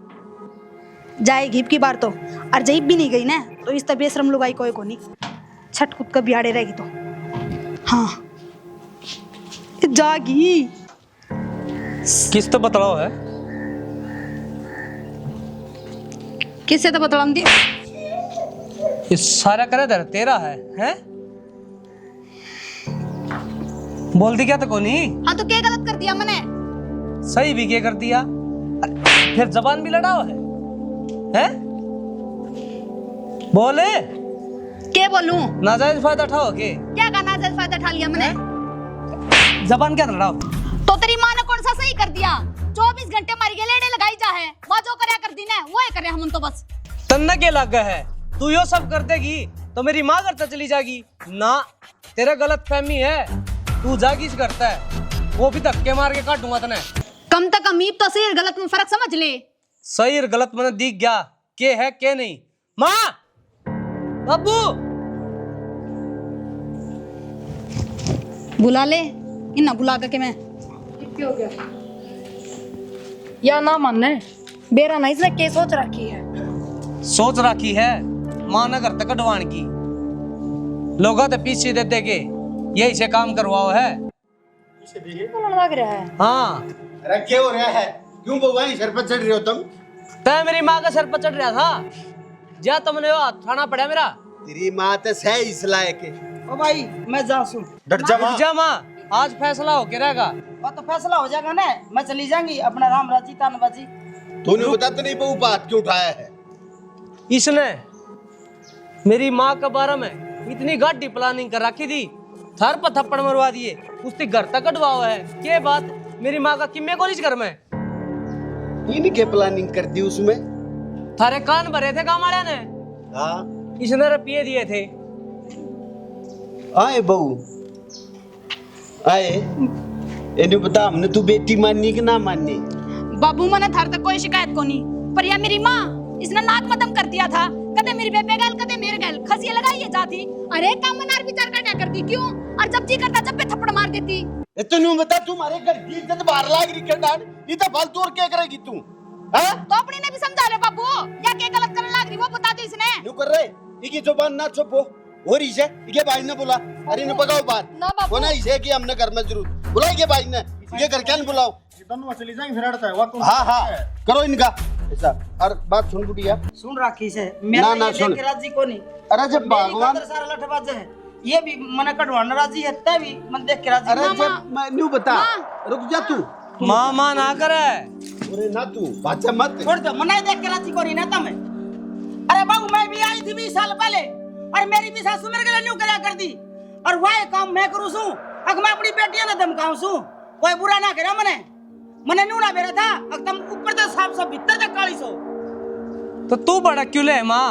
जाएगी की बार तो, और जब भी नहीं गई ना तो इस तब बेशरम लुगाई कोई को नहीं छट कूद कर बिहाड़े रहेगी तो। हाँ जागी किस तो बतलाओ है? किससे तो बतलाऊं दी? ये सारा करे दर तेरा है, हैं? बोल दी क्या तो कोनी? हाँ तो क्या गलत कर दिया मैंने? सही भी क्या कर दिया? फिर जबान भी लड़ाओ है, हैं? बोले क्या बोलूं? नाजायज फायदा उठाओ के? क्या का नाजायज फायदा उठा लिया मैंने? जबान क्या लड़ाओ? तो तेरी माँ ने कौन सा सही कर दिया? 24 घंटे मारी के लेड़े लगाई जा है, वो जो करया कर दी ना वो ही करे हम तो बस। तन्ना के लग है, तू यो सब कर देगी तो मेरी माँ करता चली जाएगी ना। तेरा गलत फहमी है, तू जागीज करता है, वो भी धक्के मार के काटूंगा तने। कम तक अमीब तो सही और गलत में फर्क समझ ले। सही और गलत मैंने दिख गया के है के नहीं। माँ, बाबू बुला ले, इन्ना बुला के मैं हो गया या ना मानना है बेरा ना इसने क्या सोच रखी है? सोच रखी है माँ न घर तक कटवान की, लोगा तो पीछे दे दे के यही से काम करवाओ है। लग रहा है। हाँ अरे क्या हो रहा है? क्यों बउआ सर पर चढ़ रहे हो तुम? तय मेरी माँ का सर पर चढ़ रहा था, जा तुमने वो थाना पड़ा मेरा। तेरी माँ तो सही इस लायक है। ओ भाई मैं जासू। डट जा माँ। जा माँ, आज फैसला हो के रहेगा। और तो फैसला हो जाएगा ना, मैं चली जाऊंगी अपना राम राजी तान बाजी। तूने बता तो नहीं बहू बात क्यों उठाया है? इसने मेरी माँ के बारे में इतनी गाड़ी प्लानिंग कर रखी थी, थर पर थप्पड़ मरवा दिए, उसने घर तक कटवाओ है। के बात मेरी माँ का किम्मे कॉलेज घर में इनके प्लानिंग कर दी उसमें? थारे कान भरे थे काम वाले ने। हाँ इसने रुपये दिए थे। आए बहू आए, इन्हें बता हमने तू बेटी माननी कि ना माननी? बाबू मैंने थार तक कोई शिकायत को नहीं, पर यह मेरी माँ इसने नाक मदम कर दिया था। कदे मेरी बेबे गैल कदे मेरे गैल खसिया लगाई है जाती। अरे काम मनार विचार का क्या करती क्यों? और जब जी करता जब पे थप्पड़ मार देती। तू बता तुम्हारे घर की इज्जत बाहर लाग रही है डाल, ये तो फालतू और क्या करेगी तू? हाँ? तो अपनी ने भी समझा ले बाबू, या क्या गलत करने लग रही वो बता दे इसने। न्यू कर रहे इकी जुबान ना छुपो और इसे इके भाई ने बोला, अरे ने पकाओ बात ना बाबू। वो ना इसे कि हमने घर में जरूर बुलाई के भाई ने, ये घर क्या बुलाओ। दोनों चली जाएंगे फिर अड़ता है वो। हाँ हाँ करो इनका ऐसा। और बात सुन बुढ़िया, सुन राखी से ना, मेरा ना, ये सुन। लेके राजी को नहीं। अरे जब भगवान, सारा लठबाज है, ये भी मने कटवाना राजी है, तब भी मन देख के राजी। अरे जब मैं न्यू बता, रुक जा तू। मामा ना करे। अरे ना तू बाचा मत छोड़ दो, मना देख के राजी कोरी ना तमे। अरे बाबू मैं भी आई थी 20 साल पहले, और मेरी भी सासू मेरे के लिए न्यू करया कर दी, और वह काम मैं करूं सू। अगर मैं अपनी बेटियां ने धमकाऊं सू, कोई बुरा ना करे मने न्यू ना बेरा था। एकदम ऊपर से साफ सब भीतर तक काली सो। तो तू बड़ा क्यों ले माँ?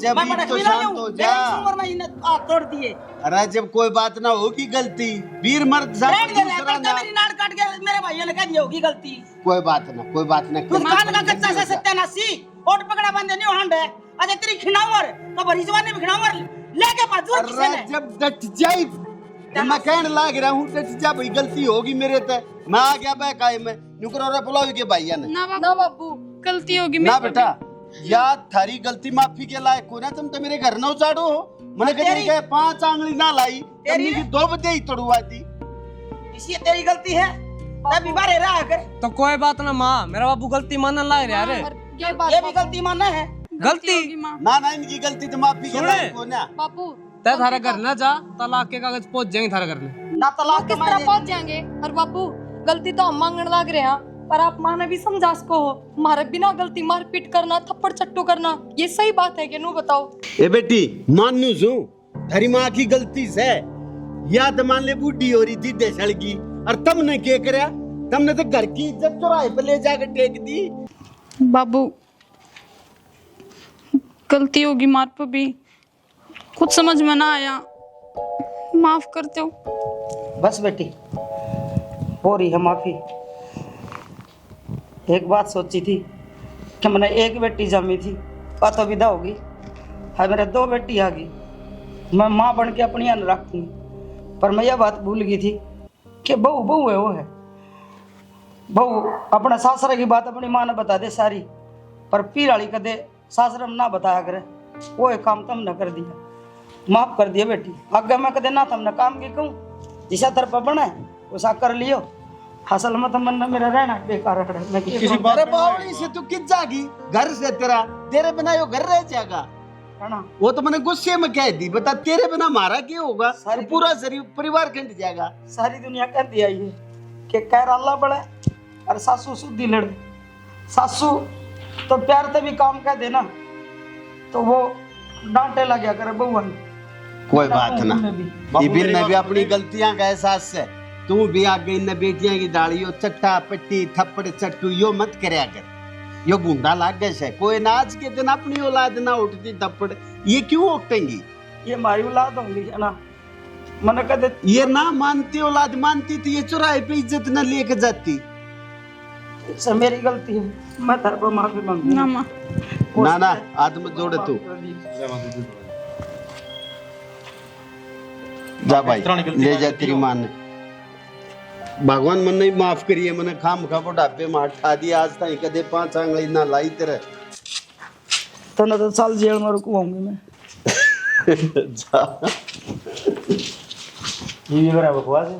जब मैं बड़ा तो क्यों शांत हो जा। उम्र में इन्हें हाथ तोड़ दिए। अरे जब कोई बात ना होगी गलती, वीर मर्द साथ बैठ गया दूसरा करता ना। मेरी नाड़ काट के मेरे भाइयों ने कह दिया होगी गलती। कोई बात ना, कोई बात ना। तू कान का कच्चा से सत्यानाशी ओट पकड़ा बंदे नहीं हंड है। अजय तेरी खिनावर तो भरी जवानी में खिनावर लेके बाजू किसे ने? जब डट जाई जब मैं कहने लाग रहा हूँ डट जा भाई, गलती होगी मेरे ते, मैं आ गया बहकाए में नुकरो रे बुलाओ के भैया ने। ना बाबू गलती होगी ना बेटा, या थारी गलती माफी के लायक हो ना, तुम तो मेरे घर न उचाड़ो हो। मैंने कहीं कहे 5 आंगली ना लाई, तेरी की 2 बजे ही तोड़वा दी। इसी तेरी गलती है, तब बारे रहा कर। तो कोई बात ना माँ, मेरा बाबू गलती मानने लाग रहा है। ये भी गलती मानना है। गलती ना ना इनकी गलती तो माफी के लायक हो ना। बापू तय थारा घर ना जा, तलाक के कागज पहुंच जाएंगे थारा घर में। ना तलाक किस तरह पहुंच जाएंगे? और बापू गलती तो हम मांगने लग रहे हैं, पर आप माँ ने भी समझा सको हो, मारे बिना गलती मारपीट करना, थप्पड़ चट्टू करना, ये सही बात है कि नु बताओ? ए बेटी मानू सू थारी माँ की गलती से याद मान ले बूढ़ी हो रही थी देसड़ की, और तुमने क्या करया? तुमने तो घर की इज्जत चौराहे पे ले जाकर टेक दी। बाबू गलती होगी मार पर भी, कुछ समझ में ना आया, माफ करते हो। बस बेटी हो रही है माफी। एक बात सोची थी कि मैंने एक बेटी जमी थी और तो विदा होगी, है मेरे 2 बेटी आ गई। मैं माँ बन के अपनी अन रखूंगी, पर मैं यह बात भूल गई थी कि बहू बहू है, वो है बहू। अपने सासरे की बात अपनी माँ ने बता दे सारी, पर पीर वाली कदे सासरे में ना बताया करे। वो एक काम तुमने कर दिया, माफ कर दिया बेटी। आगे मैं कदे ना तुमने काम की कहूँ, जिसा तरफ बने वैसा कर लियो। असल में तो मन मेरा रहना बेकार है। मैं किसी बात अरे बावड़ी से तू किस जागी घर से, तेरे बिना यो घर रह जाएगा है ना। वो तो मैंने गुस्से में कह दी, बता तेरे बिना हमारा क्या होगा, सारी पूरा शरीर परिवार खंड जाएगा। सारी दुनिया कह दिया ये कि कह अल्लाह बड़े और सासू सुधी लड़े। सासू तो प्यार से भी काम कह देना तो वो डांटे लग गया करे बउआ ने। कोई बात ना, इबिन ने भी अपनी गलतियां का एहसास है। तू भी आगे इन बेटियां की डालियो चट्टा पट्टी थप्पड़ चट्टू यो मत करया कर, यो गुंडा लाग गए से। कोई ना आज के दिन अपनी औलाद ना उठती थप्पड़, ये क्यों उठेंगी? ये हमारी औलाद होंगी है ना। मैंने कदे ये ना मानती औलाद मानती तो ये चौराहे पे इज्जत न लेके जाती। सब मेरी गलती है, मैं तेरे को माफी मांगू ना माँ ना ना आदम जोड़े तू जा भाई, ले जा तेरी मां ने। भगवान मन नहीं माफ करिए, मैंने खाम खा बुढ़ापे में ठा दिया। आज तक कदे 5 आंगली ना लाई तेरे तो ना तो साल जेल में रुकवाऊंगी मैं। जा ये बराबर बकवास है।